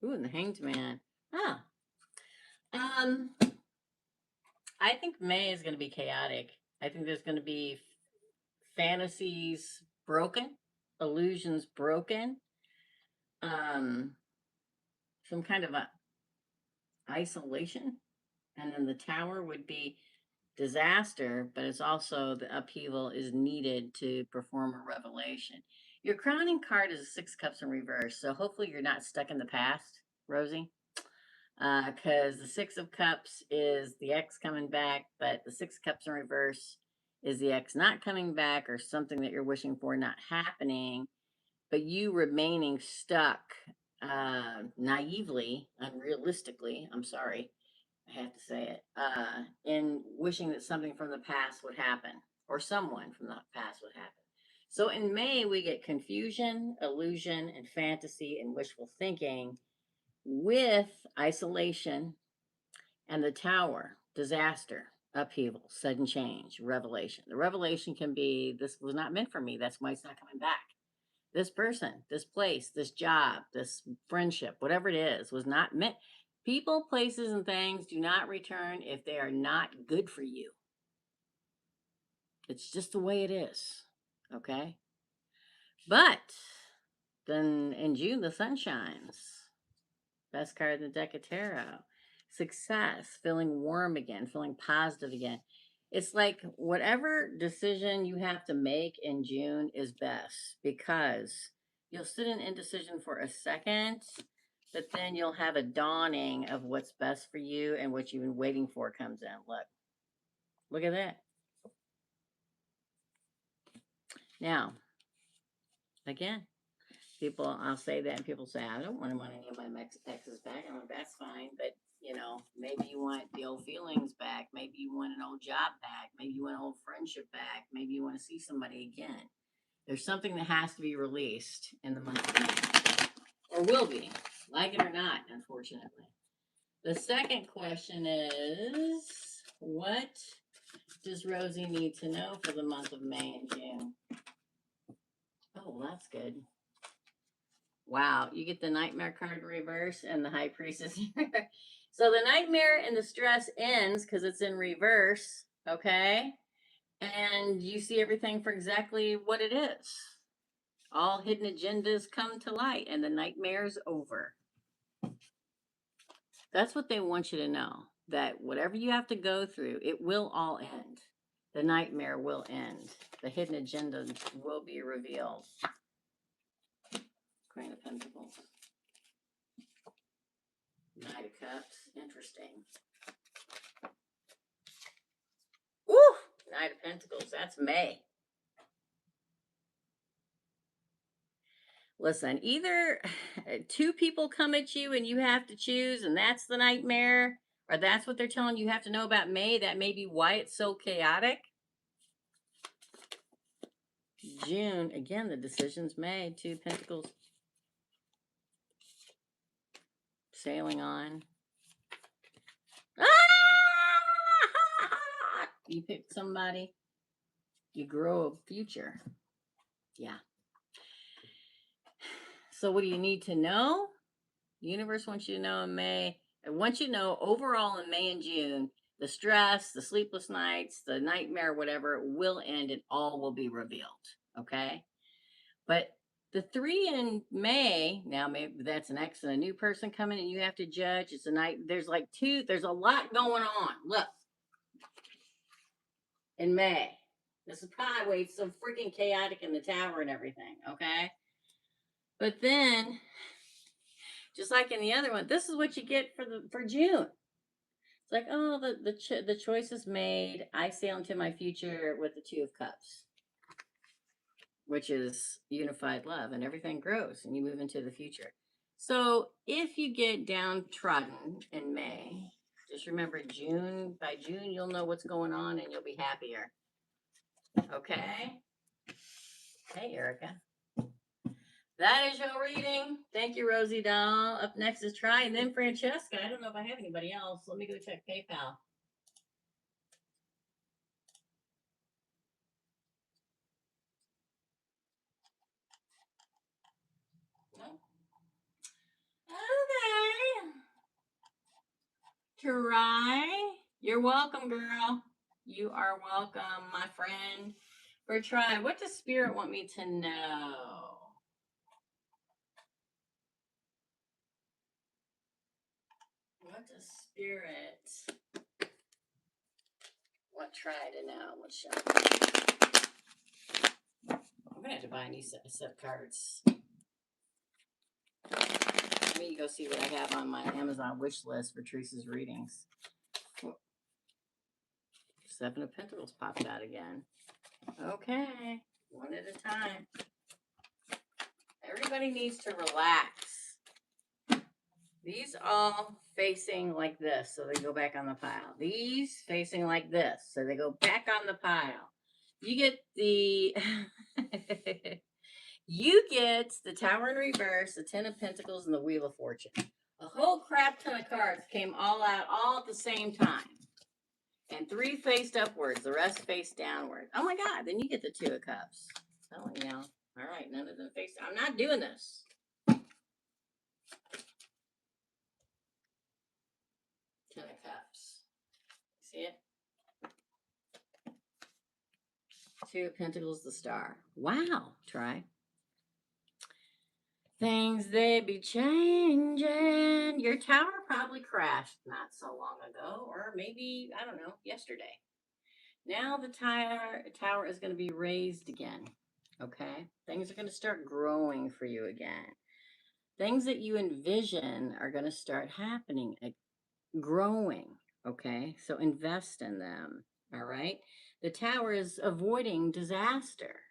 Ooh, and the Hanged Man. Oh. I think May is going to be chaotic. I think there's going to be fantasies broken, illusions broken, some kind of a isolation, and then the Tower would be disaster, but it's also the upheaval is needed to perform a revelation. Your crowning card is 6 Cups in reverse, so hopefully you're not stuck in the past Rosie. Because the Six of Cups is the ex coming back, but the Six of Cups in reverse is the ex not coming back or something that you're wishing for not happening, but you remaining stuck naively, unrealistically, I'm sorry, I have to say it, in wishing that something from the past would happen or someone from the past would happen. So in May, we get confusion, illusion, and fantasy and wishful thinking with isolation and the tower, disaster, upheaval, sudden change, revelation. The revelation can be this was not meant for me. That's why it's not coming back. This person, this place, this job, this friendship, whatever it is, was not meant. People, places, and things do not return if they are not good for you. It's just the way it is. Okay? But then in June, the sun shines. Best card in the deck of tarot. Success, feeling warm again, feeling positive again. It's like whatever decision you have to make in June is best because you'll sit in indecision for a second, but then you'll have a dawning of what's best for you and what you've been waiting for comes in. Look at that. Now, again, people, I'll say that, and people say, I don't want any of my exes back. I'm like, that's fine, but maybe you want the old feelings back. Maybe you want an old job back. Maybe you want an old friendship back. Maybe you want to see somebody again. There's something that has to be released in the month of May, or will be, like it or not, unfortunately. The second question is, what does Rosie need to know for the month of May and June? Oh, that's good. Wow, you get the Nightmare card in reverse and the High Priestess. So the Nightmare and the stress ends because it's in reverse, okay? And you see everything for exactly what it is. All hidden agendas come to light and the nightmare's over. That's what they want you to know, that whatever you have to go through, it will all end. The nightmare will end. The hidden agenda will be revealed. Queen of Pentacles. Knight of Cups. Interesting. Woo! Knight of Pentacles. That's May. Listen, either two people come at you and you have to choose, and that's the nightmare, or that's what they're telling you have to know about May. That may be why it's so chaotic. June, again, the decision's made. Two Pentacles. Sailing on. You pick somebody, you grow a future. Yeah. So what do you need to know? The universe wants you to know in May. I want you to know overall in May and June, the stress, the sleepless nights, the nightmare, whatever, will end and all will be revealed. Okay? But the 3 in May, now maybe that's an ex and a new person coming and you have to judge. It's a night. There's a lot going on. Look. In May. This is probably why it's so freaking chaotic in the tower and everything, okay? But then, just like in the other one, this is what you get for June. It's like, oh, the choice is made. I sail into my future with the Two of Cups, which is unified love, and everything grows, and you move into the future. So if you get downtrodden in May, just remember June. By June, you'll know what's going on, and you'll be happier. Okay? Hey, Erica. That is your reading. Thank you, Rosie Doll. Up next is Try, and then Francesca. I don't know if I have anybody else. Let me go check PayPal. Okay. Try. You're welcome, girl. You are welcome, my friend. For Try, what does Spirit want me to know? What does Spirit want Try to know? Let's show. I'm going to have to buy a new set of cards. me go see what I have on my Amazon wish list for Teresa's readings. 7 of Pentacles popped out again. Okay, one at a time. Everybody needs to relax. These all facing like this, so they go back on the pile. These facing like this, so they go back on the pile. You get the you get the Tower in reverse, the 10 of Pentacles, and the Wheel of Fortune. A whole crap ton of cards came all out all at the same time. And 3 faced upwards, the rest faced downward. Oh my God, then you get the 2 of Cups. Telling you. All right, none of them faced. I'm not doing this. 10 of Cups. See it? 2 of Pentacles, the Star. Wow, try. Things they be changing. Your tower probably crashed not so long ago, or maybe, I don't know, yesterday. Now the tower is going to be raised again. Okay? Things are going to start growing for you again. Things that you envision are going to start happening, growing. Okay? So invest in them. All right? The tower is avoiding disaster.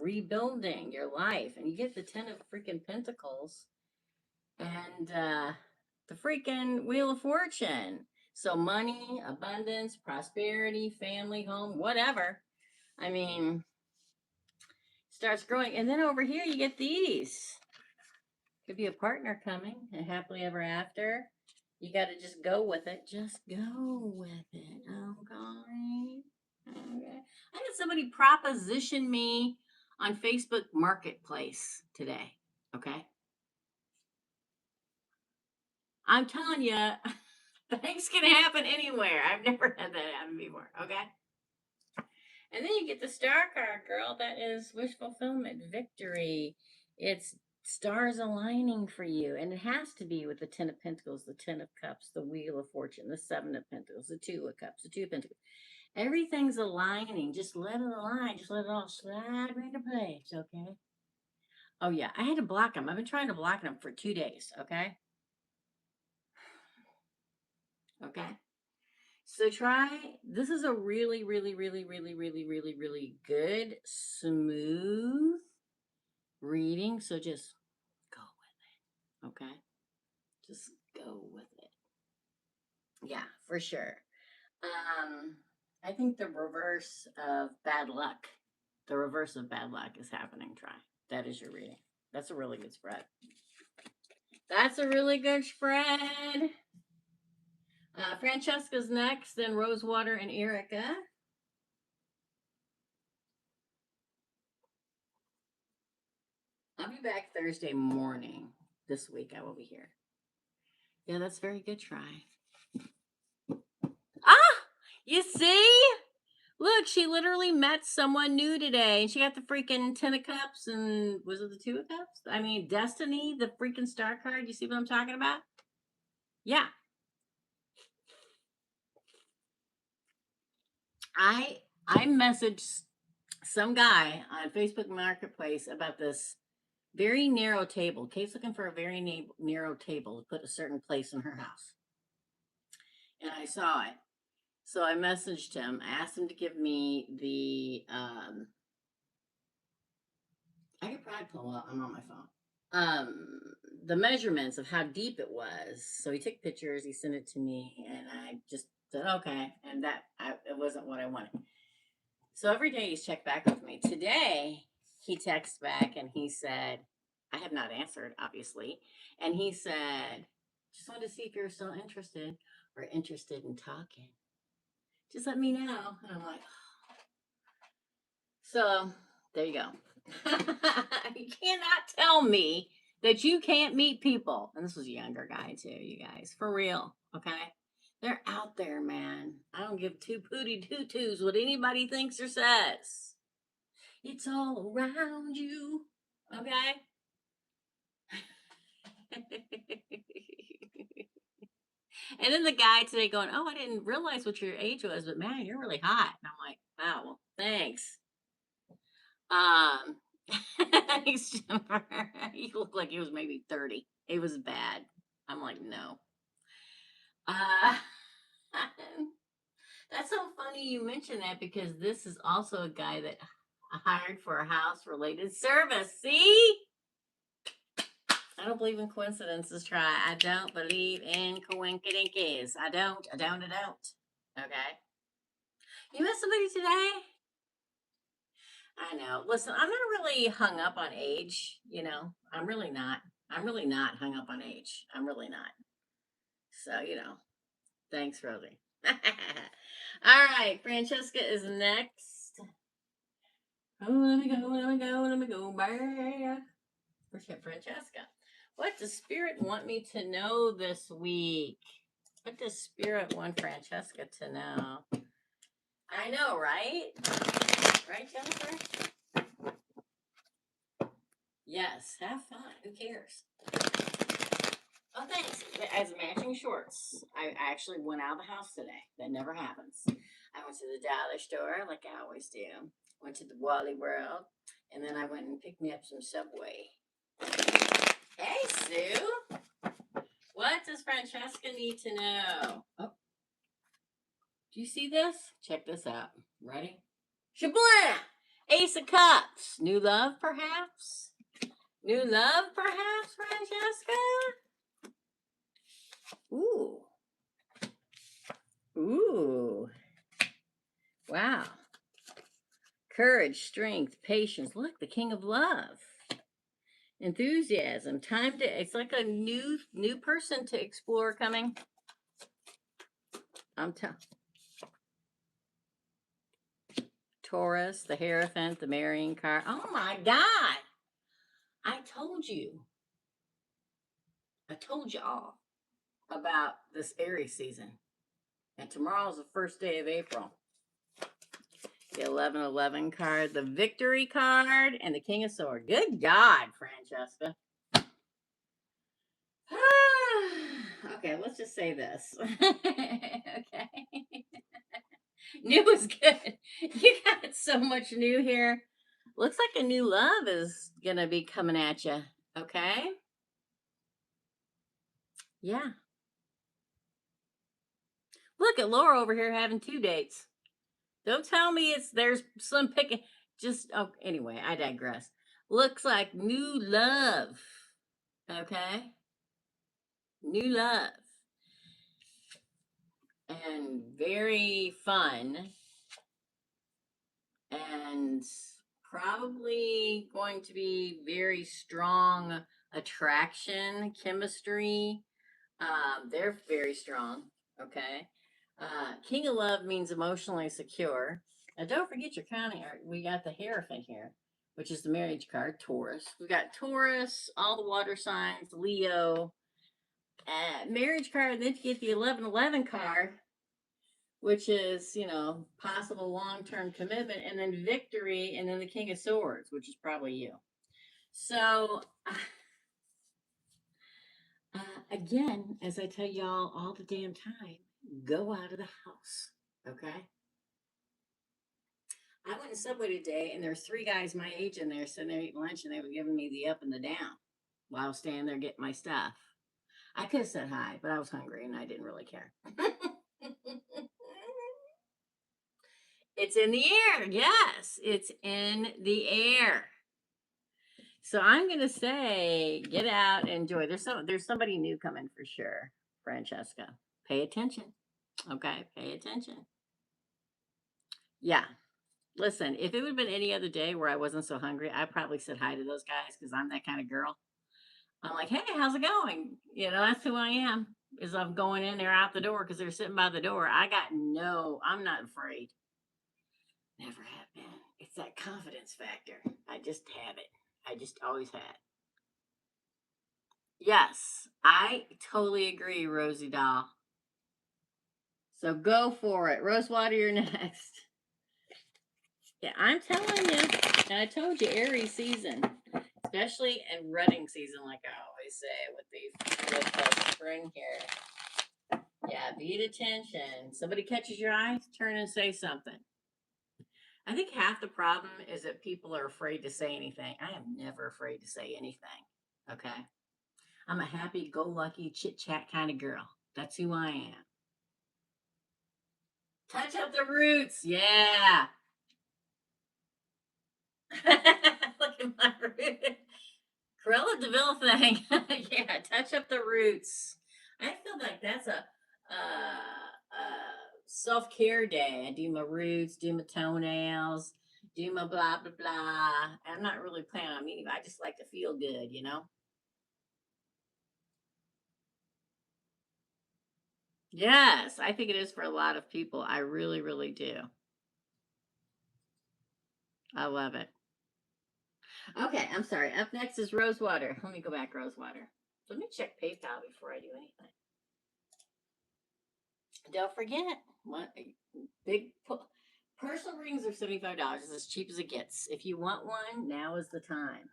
Rebuilding your life, and you get the 10 of freaking Pentacles and the freaking Wheel of Fortune. So money, abundance, prosperity, family, home, whatever. I mean, starts growing. And then over here you get these. Could be a partner coming, and happily ever after. You got to just go with it. Just go with it. Okay. Okay. I had somebody proposition me on Facebook Marketplace today. Okay. I'm telling you, things can happen anywhere. I've never had that happen before. Okay. And then you get the Star card, girl. That is wish fulfillment, victory. It's stars aligning for you. And it has to be with the 10 of Pentacles, the 10 of Cups, the Wheel of Fortune, the 7 of Pentacles, the 2 of Cups, the 2 of Pentacles. Everything's aligning. Just let it align. Just let it all slide into place, okay? Oh, yeah. I had to block them. I've been trying to block them for 2 days, okay? Okay? So try, this is a really, really, really, really, really, really, really good, smooth reading. So just go with it, okay? Just go with it. Yeah, for sure. I think the reverse of bad luck, is happening. Try. That is your reading. That's a really good spread. That's a really good spread. Francesca's next, then Rosewater and Erica. I'll be back Thursday morning. This week I will be here. Yeah, that's very good. Try. Ah! You see? Look, she literally met someone new today, and she got the freaking 10 of Cups, and was it the 2 of Cups? I mean, Destiny, the freaking Star card. You see what I'm talking about? Yeah. I messaged some guy on Facebook Marketplace about this very narrow table. Kate's looking for a very narrow table to put a certain place in her house. And I saw it. So I messaged him. I asked him to give me the, I could probably pull up, I'm on my phone. The measurements of how deep it was. So he took pictures, he sent it to me, and I just said, okay. And it wasn't what I wanted. So every day he's checked back with me. Today, he texted back and he said, I have not answered, obviously. And he said, just wanted to see if you're still interested or interested in talking. Just let me know. And I'm like, so there you go. You cannot tell me that you can't meet people. And this was a younger guy too, you guys. For real. Okay. They're out there, man. I don't give two pooty tutus what anybody thinks or says. It's all around you. Okay. And then the guy today going, oh, I didn't realize what your age was, but man, you're really hot. And I'm like, wow, well, thanks. Thanks, Jennifer. He looked like he was maybe 30. It was bad. I'm like, no. Uh, that's so funny you mentioned that because this is also a guy that I hired for a house related service. See? I don't believe in coincidences, try. I don't believe in coincidences. I don't. Okay. You met somebody today? I know. Listen, I'm not really hung up on age, you know. I'm really not. I'm really not hung up on age. I'm really not. So, thanks, Rosie. All right, Francesca is next. Oh, let me go. Bye. Francesca. What does Spirit want me to know this week? What does Spirit want Francesca to know? I know, right? Right, Jennifer? Yes, have fun. Who cares? Oh, thanks. As matching shorts. I actually went out of the house today. That never happens. I went to the dollar store like I always do. Went to the Wally World. And then I went and picked me up some Subway. Hey, Sue. What does Francesca need to know? Oh, do you see this? Check this out. Ready? Shablam! Ace of Cups. New love, perhaps? New love, perhaps, Francesca? Ooh. Ooh. Wow. Courage, strength, patience. Look, the king of love. Enthusiasm. Time to, it's like a new person to explore coming. I'm telling. Taurus, the Hierophant, the marrying card. Oh my God. I told you. I told you all about this Aries season. And tomorrow's the first day of April. The 1111 card, the victory card, and the King of Swords. Good God, Francesca. Okay, let's just say this. Okay. New is good. You got so much new here. Looks like a new love is going to be coming at you. Okay? Yeah. Look at Laura over here having 2 dates. Don't tell me there's some picking. Anyway, I digress. Looks like new love. Okay? New love. And very fun. And probably going to be very strong attraction, chemistry. They're very strong. Okay. King of Love means emotionally secure. Now, don't forget your counting. We got the Hierophant here, which is the marriage card, Taurus. We got Taurus, all the water signs, Leo, marriage card. Then you get the 1111 card, which is, possible long-term commitment, and then victory, and then the King of Swords, which is probably you. So, again, as I tell y'all all the damn time, go out of the house, okay? I went to Subway today, and there's 3 guys my age in there sitting there eating lunch, and they were giving me the up and the down while I was standing there getting my stuff. I could have said hi, but I was hungry, and I didn't really care. It's in the air. Yes, it's in the air. So I'm gonna say, get out and enjoy. There's somebody new coming for sure, Francesca. Pay attention. Okay, pay attention. Yeah. Listen, if it would have been any other day where I wasn't so hungry, I probably said hi to those guys because I'm that kind of girl. I'm like, hey, how's it going? That's who I am. Is I'm going in there out the door because they're sitting by the door. I'm not afraid. Never have been. It's that confidence factor. I just have it. I just always had. Yes, I totally agree, Rosie Doll. So go for it. Rosewater, you're next. Yeah, I'm telling you. And I told you, Aries season. Especially in rutting season, like I always say, with the spring here. Yeah, be at attention. Somebody catches your eye, turn and say something. I think half the problem is that people are afraid to say anything. I am never afraid to say anything. Okay. I'm a happy go lucky chit chat kind of girl. That's who I am. Touch up the roots. Yeah. Look at my root. Corella Deville thing. Yeah, touch up the roots. I feel like that's a self care day. I do my roots, do my toenails, do my blah blah blah. I'm not really planning on meeting. I just like to feel good, you know. Yes, I think it is for a lot of people. I really, really do. I love it. Okay, I'm sorry. Up next is Rosewater. Let me go back, Rosewater. Let me check PayPal before I do anything. Don't forget, what big personal rings are $75. It's as cheap as it gets. If you want one, now is the time.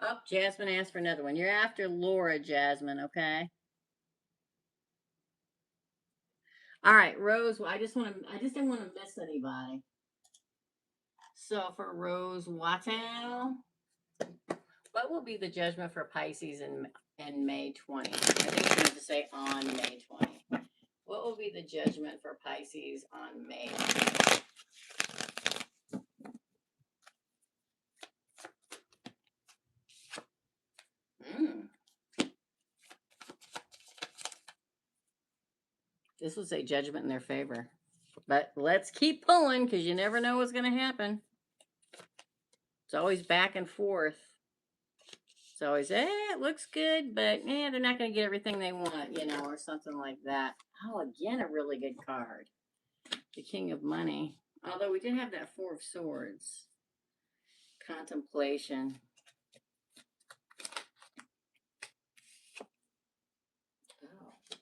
Oh, Jasmine asked for another one. You're after Laura, Jasmine, okay? All right, Rose. I just didn't want to miss anybody. So for Rose Watel, what will be the judgment for Pisces in May 20? I think you need to say on May 20. What will be the judgment for Pisces on May 20? This will say judgment in their favor. But let's keep pulling because you never know what's going to happen. It's always back and forth. It's always, it looks good, but they're not going to get everything they want, or something like that. Oh, again, a really good card. The King of Money. Although we did have that Four of Swords. Contemplation. Oh, this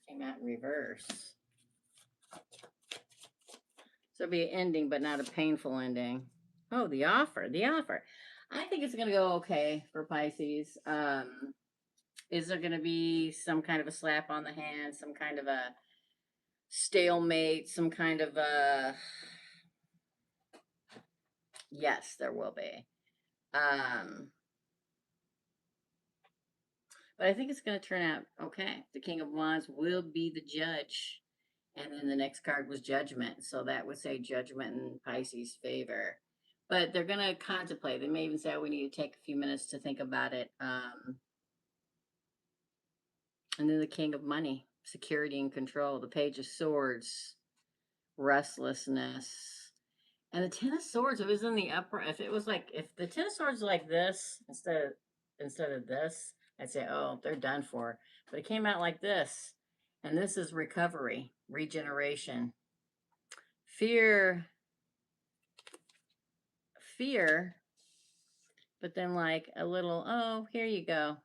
came out in reverse. So it'll be an ending, but not a painful ending. Oh, the offer. The offer. I think it's going to go okay for Pisces. Is there going to be some kind of a slap on the hand, some kind of a stalemate, some kind of a... Yes, there will be. But I think it's going to turn out okay. The King of Wands will be the judge. And then the next card was Judgment. So that would say Judgment in Pisces' favor. But they're going to contemplate. They may even say, oh, we need to take a few minutes to think about it. And then the King of Money, security and control. The Page of Swords, restlessness. And the Ten of Swords, it was in the upper. If the Ten of Swords like this instead of this, I'd say, oh, they're done for. But it came out like this. And this is recovery, regeneration. Fear, but then like a little, oh, here you go.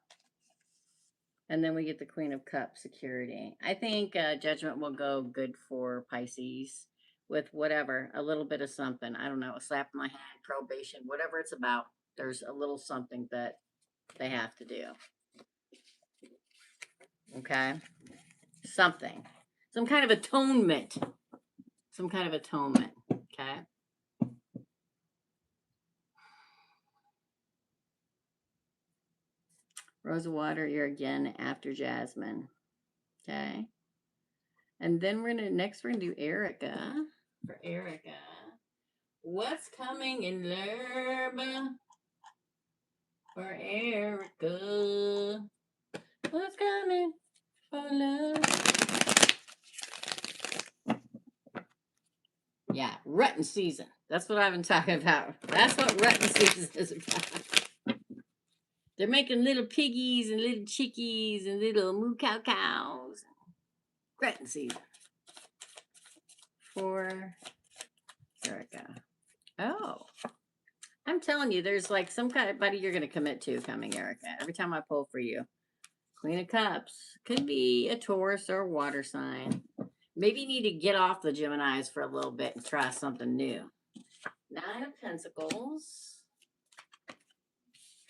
And then we get the Queen of Cups, security. I think Judgment will go good for Pisces with whatever, a little bit of something. I don't know, a slap in my hand, probation, whatever it's about. There's a little something that they have to do. Okay? Something. Some kind of atonement. Okay? Rosewater, you're again after Jasmine. Okay? And then we're gonna do Erica. For Erica. What's coming in love for Erica? What's coming for love? Yeah, rutting season. That's what I've been talking about. That's what rutting season is about. They're making little piggies and little chickies and little moo cow cows. Rutting season for Erica. Oh, I'm telling you, there's like some kind of buddy you're going to commit to coming, Erica. Every time I pull for you. Queen of Cups. Could be a Taurus or a water sign. Maybe you need to get off the Geminis for a little bit and try something new. Nine of Pentacles.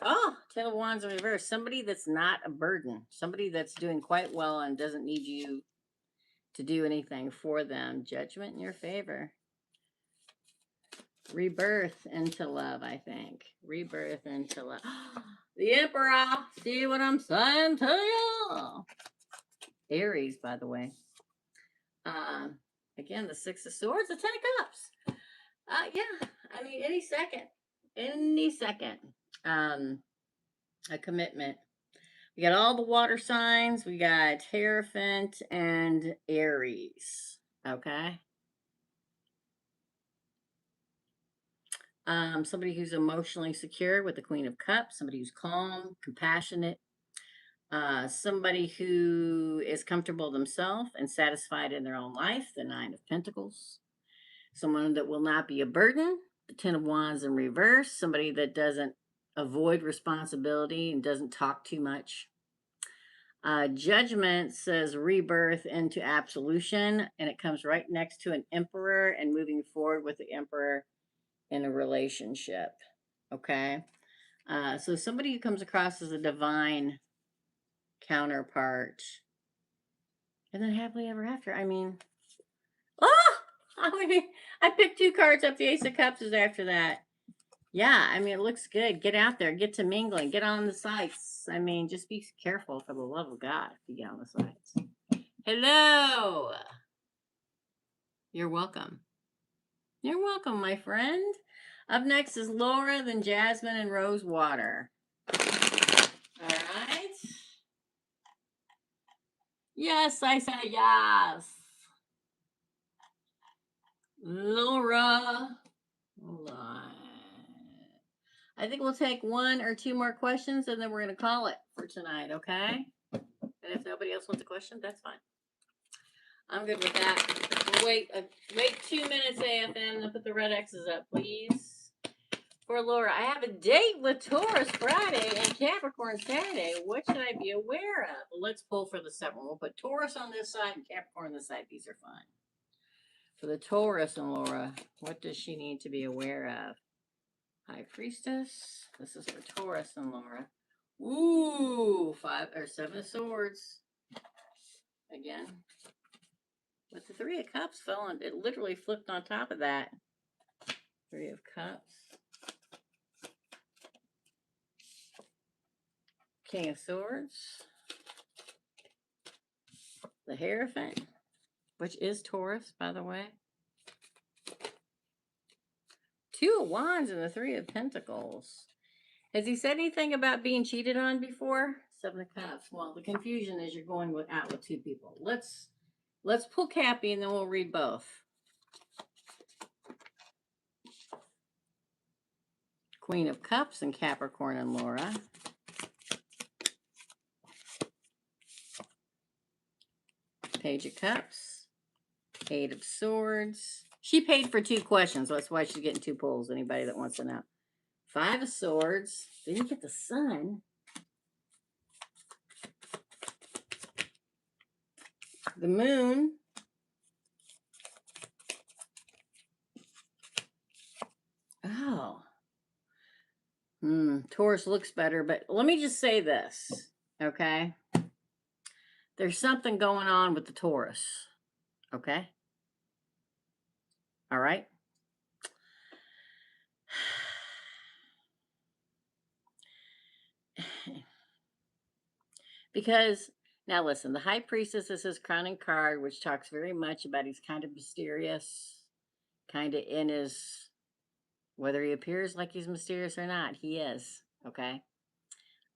Oh, Ten of Wands in reverse. Somebody that's not a burden. Somebody that's doing quite well and doesn't need you to do anything for them. Judgment in your favor. Rebirth into love, I think. Rebirth into love. The Emperor. See what I'm saying to you? Aries, by the way. Again, the Six of Swords, the Ten of Cups. Yeah, I mean, any second. Any second. A commitment. We got all the water signs. We got Hierophant and Aries. Okay. Somebody who's emotionally secure with the Queen of Cups. Somebody who's calm, compassionate. Somebody who is comfortable themselves and satisfied in their own life. The Nine of Pentacles. Someone that will not be a burden. The Ten of Wands in reverse. Somebody that doesn't avoid responsibility and doesn't talk too much. Judgment says rebirth into absolution, and it comes right next to an emperor and moving forward with the emperor in a relationship. Okay. So somebody who comes across as a divine counterpart, and then happily ever after. I mean, I picked 2 cards up. The Ace of Cups is after that. Yeah, I mean, it looks good. Get out there, get to mingling, get on the sites. I mean, just be careful for the love of God if you get on the sites. Hello. You're welcome. You're welcome, my friend. Up next is Laura, then Jasmine, and Rosewater. All right. Yes, I say yes. Laura. Hold on. I think we'll take 1 or 2 more questions and then we're going to call it for tonight, okay? And if nobody else wants a question, that's fine. I'm good with that. We'll wait 2 minutes, AFM, and put the red X's up, please. For Laura, I have a date with Taurus Friday and Capricorn Saturday. What should I be aware of? Well, let's pull for the 7. We'll put Taurus on this side and Capricorn on this side. These are fun. For the Taurus and Laura, what does she need to be aware of? High Priestess. This is for Taurus and Laura. Ooh, 5 or 7 of Swords. Again. With the 3 of Cups fell on, it literally flipped on top of that. 3 of Cups. King of Swords. The Hierophant, which is Taurus, by the way. 2 of Wands and the 3 of Pentacles. Has he said anything about being cheated on before? 7 of Cups. Well, the confusion is you're going out with 2 people. Let's pull Cappy and then we'll read both. Queen of Cups and Capricorn and Laura. Page of Cups. 8 of Swords. She paid for 2 questions. That's why she's getting 2 pulls. Anybody that wants to know. 5 of Swords. Then you get the Sun. The Moon. Oh. Taurus looks better, but let me just say this, okay? There's something going on with the Taurus, okay? All right? Because, now listen, the High Priestess is his crowning card, which talks very much about he's kind of mysterious, kind of in his, whether he appears like he's mysterious or not, he is, okay?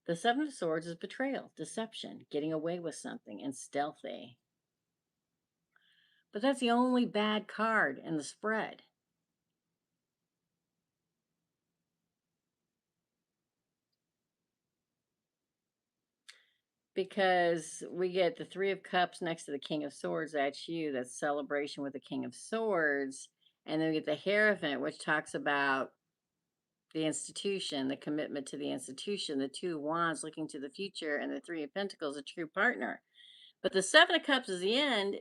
The 7 of Swords is betrayal, deception, getting away with something, and stealthy. But that's the only bad card in the spread. Because we get the 3 of Cups next to the King of Swords. That's you. That's celebration with the King of Swords. And then we get the Hierophant, which talks about the institution, the commitment to the institution, the 2 of Wands looking to the future, and the 3 of Pentacles, a true partner. But the 7 of Cups is the end.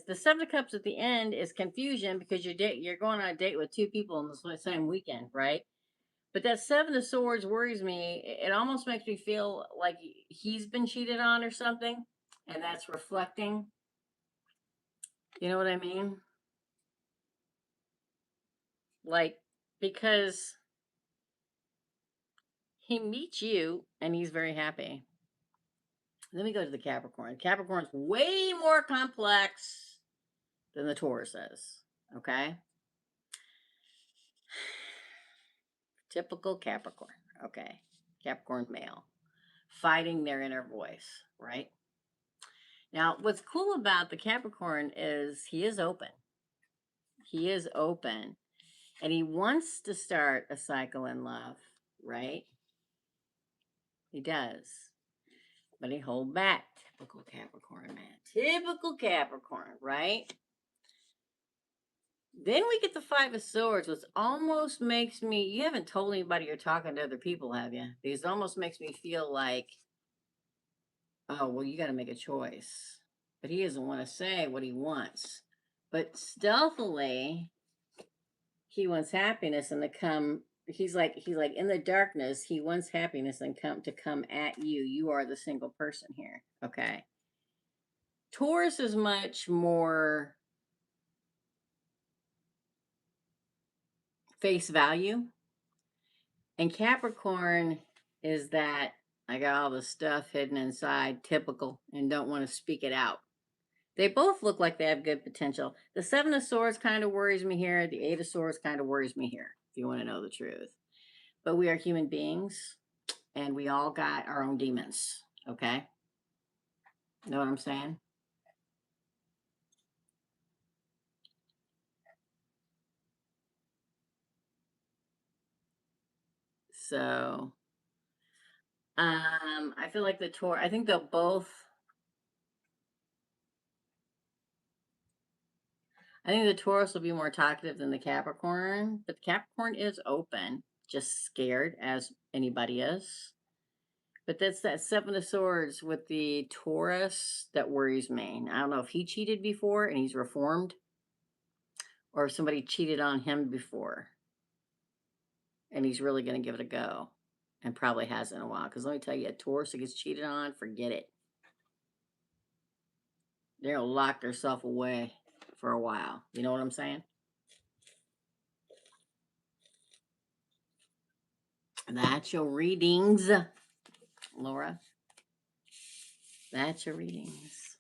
The 7 of Cups at the end is confusion because you're going on a date with 2 people in the same weekend, right? But that 7 of Swords worries me. It almost makes me feel like he's been cheated on or something. And that's reflecting. You know what I mean? Like, because he meets you and he's very happy. Then we go to the Capricorn. Capricorn's way more complex than the Taurus is. Okay? Typical Capricorn. Okay. Capricorn male. Fighting their inner voice, right? Now, what's cool about the Capricorn is he is open. He is open. And he wants to start a cycle in love, right? He does. But he hold back. Typical Capricorn, man. Typical Capricorn, right? Then we get the Five of Swords, which almost makes me, you haven't told anybody you're talking to other people, have you? Because it almost makes me feel like, oh, well, you got to make a choice. But he doesn't want to say what he wants. But stealthily, he wants happiness and to come, he's like in the darkness, he wants happiness and come at you. You are the single person here. Okay. Taurus is much more face value. And Capricorn is that I got all the stuff hidden inside, typical, and don't want to speak it out. They both look like they have good potential. The Seven of Swords kind of worries me here. The Eight of Swords kind of worries me here, if you want to know the truth. But we are human beings, and we all got our own demons, okay? Know what I'm saying? So, I feel like the Taurus, I think they'll both, I think the Taurus will be more talkative than the Capricorn, but the Capricorn is open, just scared as anybody is. But that's that Seven of Swords with the Taurus that worries me. I don't know if he cheated before and he's reformed, or if somebody cheated on him before and he's really going to give it a go, and probably hasn't in a while. Because let me tell you, a Taurus that gets cheated on, forget it. They're going to lock themselves away for a while. You know what I'm saying? That's your readings, Laura. That's your readings.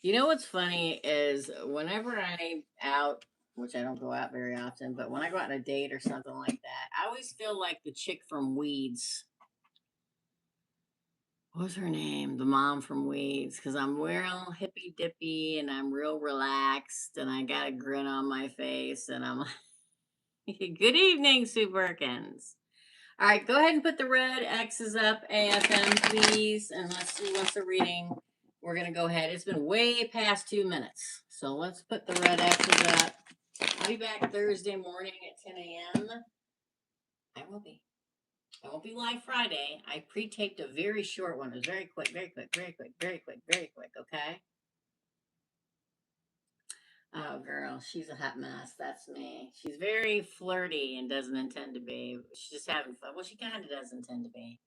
You know what's funny is whenever I'm out, which I don't go out very often, but when I go out on a date or something like that, I always feel like the chick from Weeds. What's her name? The mom from Weeds. Because I'm real hippy dippy and I'm real relaxed and I got a grin on my face and I'm like, good evening, Sue Perkins. All right, go ahead and put the red X's up, AFM, please. And let's see what's the reading. We're going to go ahead. It's been way past 2 minutes. So let's put the red X's up. I'll be back Thursday morning at 10 a.m. I will be. I won't be live Friday. I pre-taped a very short one. It was very quick, very quick, very quick, very quick, very quick, okay? Oh, girl, she's a hot mess. That's me. She's very flirty and doesn't intend to be. She's just having fun. Well, she kind of does intend to be.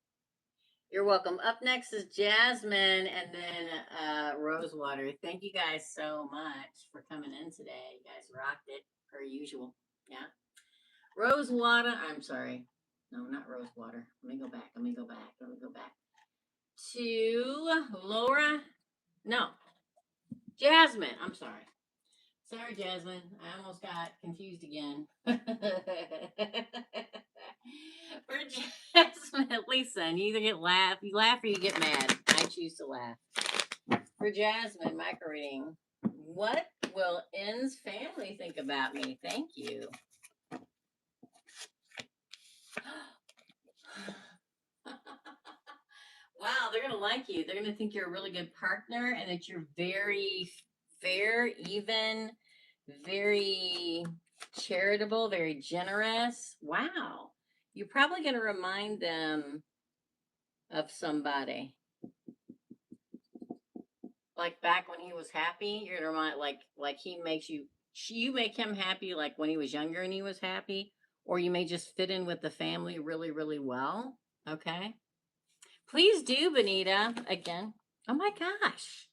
You're welcome. Up next is Jasmine and then Rosewater. Thank you guys so much for coming in today. You guys rocked it, per usual. Yeah. Rosewater. I'm sorry. No, not Rosewater. Let me go back. Let me go back. Let me go back. To Laura. No. Jasmine. I'm sorry. Sorry, Jasmine. I almost got confused again. For Jasmine, listen, you either you laugh or you get mad. I choose to laugh. For Jasmine, micro reading. What will N's family think about me? Thank you. Wow, they're gonna like you. They're gonna think you're a really good partner and that you're very fair, even, very charitable, very generous. Wow. You're probably gonna remind them of somebody. Like back when he was happy, you're gonna remind like he makes you make him happy like when he was younger and he was happy, or you may just fit in with the family really, really well. Okay. Please do, Bonita. Again. Oh my gosh.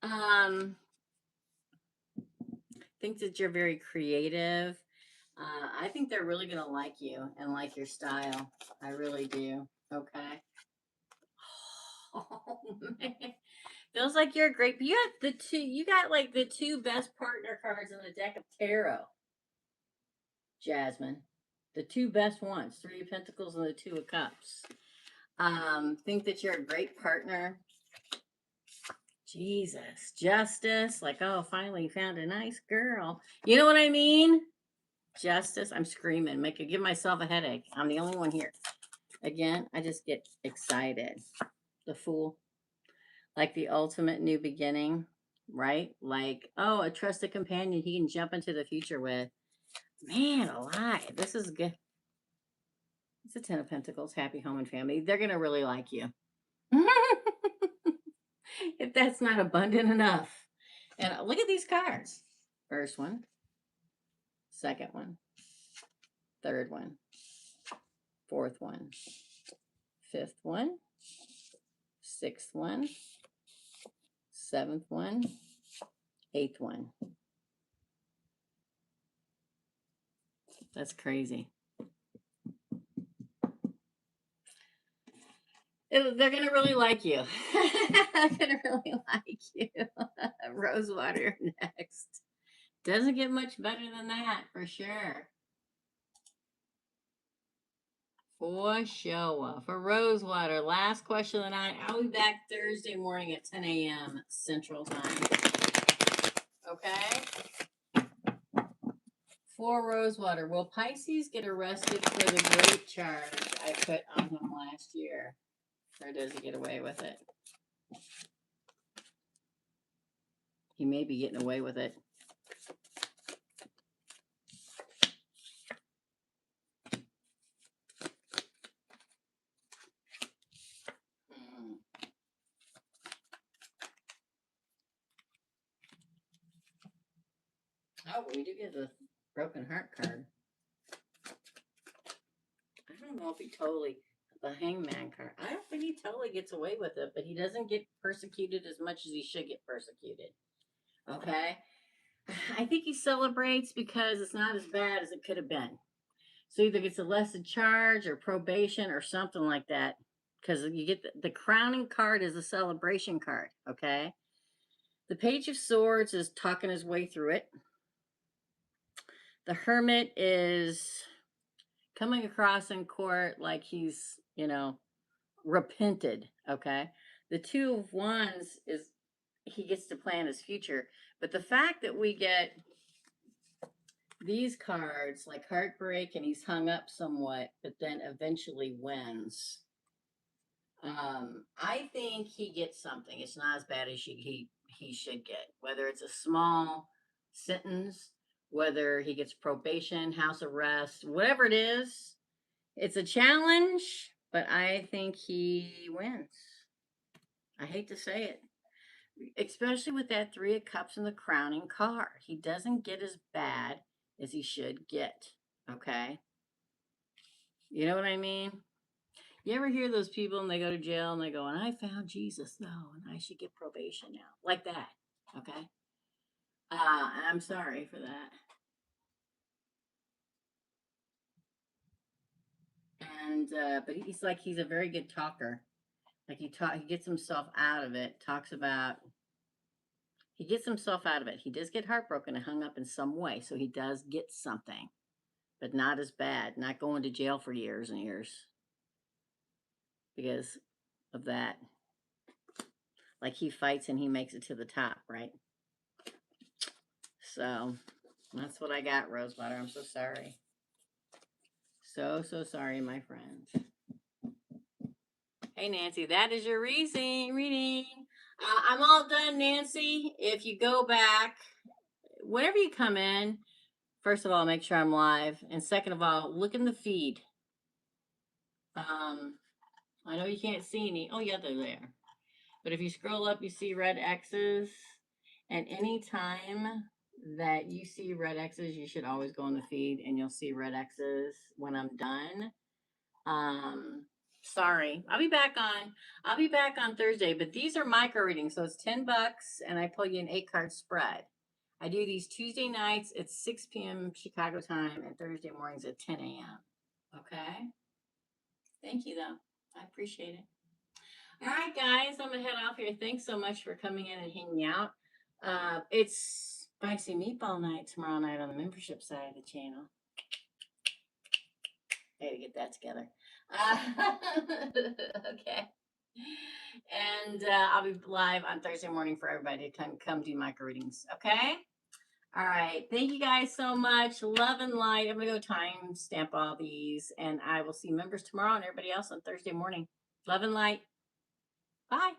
Um, Think that you're very creative. I think they're really going to like you and like your style. I really do. Okay. Oh, man. Feels like you're great. But you got like the two best partner cards in the deck of tarot, Jasmine. The two best ones, Three of Pentacles and the Two of Cups. Think that you're a great partner. Jesus, justice. Like, oh, finally found a nice girl. You know what I mean? Justice. I'm screaming. Give myself a headache. I'm the only one here. Again, I just get excited. The Fool. Like the ultimate new beginning, right? Like, oh, a trusted companion he can jump into the future with. Man alive. This is good. It's a Ten of Pentacles, happy home and family. They're going to really like you. If that's not abundant enough. And look at these cards. First one, second one, third one, fourth one, fifth one, sixth one, seventh one, eighth one. That's crazy. They're going to really like you. They're going to really like you. Rosewater next. Doesn't get much better than that, for sure. For sure. For Rosewater, last question of the night. I'll be back Thursday morning at 10 a.m. Central Time. Okay? For Rosewater, will Pisces get arrested for the great charge I put on him last year? Or does he get away with it? He may be getting away with it. Oh, we do get the broken heart card. I don't know if he totally, the Hangman card. I don't think he totally gets away with it, but he doesn't get persecuted as much as he should get persecuted. Okay? I think he celebrates because it's not as bad as it could have been. So either gets a lesser charge or probation or something like that. Because you get the crowning card is a celebration card. Okay? The Page of Swords is talking his way through it. The Hermit is coming across in court like he's, repented. Okay. The Two of Wands is he gets to plan his future. But the fact that we get these cards like heartbreak and he's hung up somewhat, but then eventually wins. I think he gets something. It's not as bad as he should get. Whether it's a small sentence, whether he gets probation, house arrest, whatever it is, it's a challenge, but I think he wins. I hate to say it. Especially with that Three of Cups and the crowning card. He doesn't get as bad as he should get. Okay? You know what I mean? You ever hear those people and they go to jail and they go, and I found Jesus though, and I should get probation now. Like that. Okay? I'm sorry for that. And but he's a very good talker. Like he gets himself out of it, he gets himself out of it. He does get heartbroken and hung up in some way, so he does get something, but not as bad. Not going to jail for years and years because of that. Like he fights and he makes it to the top, right? So that's what I got, Rosewater. I'm so sorry. So sorry, my friend. Hey, Nancy, that is your reading. I'm all done, Nancy. If you go back, whenever you come in, first of all, make sure I'm live. And second of all, look in the feed. I know you can't see any. Oh, yeah, they're there. But if you scroll up, you see red X's. And anytime that you see red X's, you should always go in the feed and you'll see red X's when I'm done. Sorry. I'll be back on Thursday, but these are micro readings, so it's $10 and I pull you an 8-card spread. I do these Tuesday nights at 6 p.m. Chicago time and Thursday mornings at 10 a.m. Okay. Thank you, though. I appreciate it. All right, guys, I'm gonna head off here. Thanks so much for coming in and hanging out. It's Spicy Meatball Night tomorrow night on the membership side of the channel. I gotta get that together. Okay. And I'll be live on Thursday morning for everybody to come do micro readings. Okay. All right. Thank you guys so much. Love and light. I'm gonna go time stamp all these, and I will see members tomorrow and everybody else on Thursday morning. Love and light. Bye.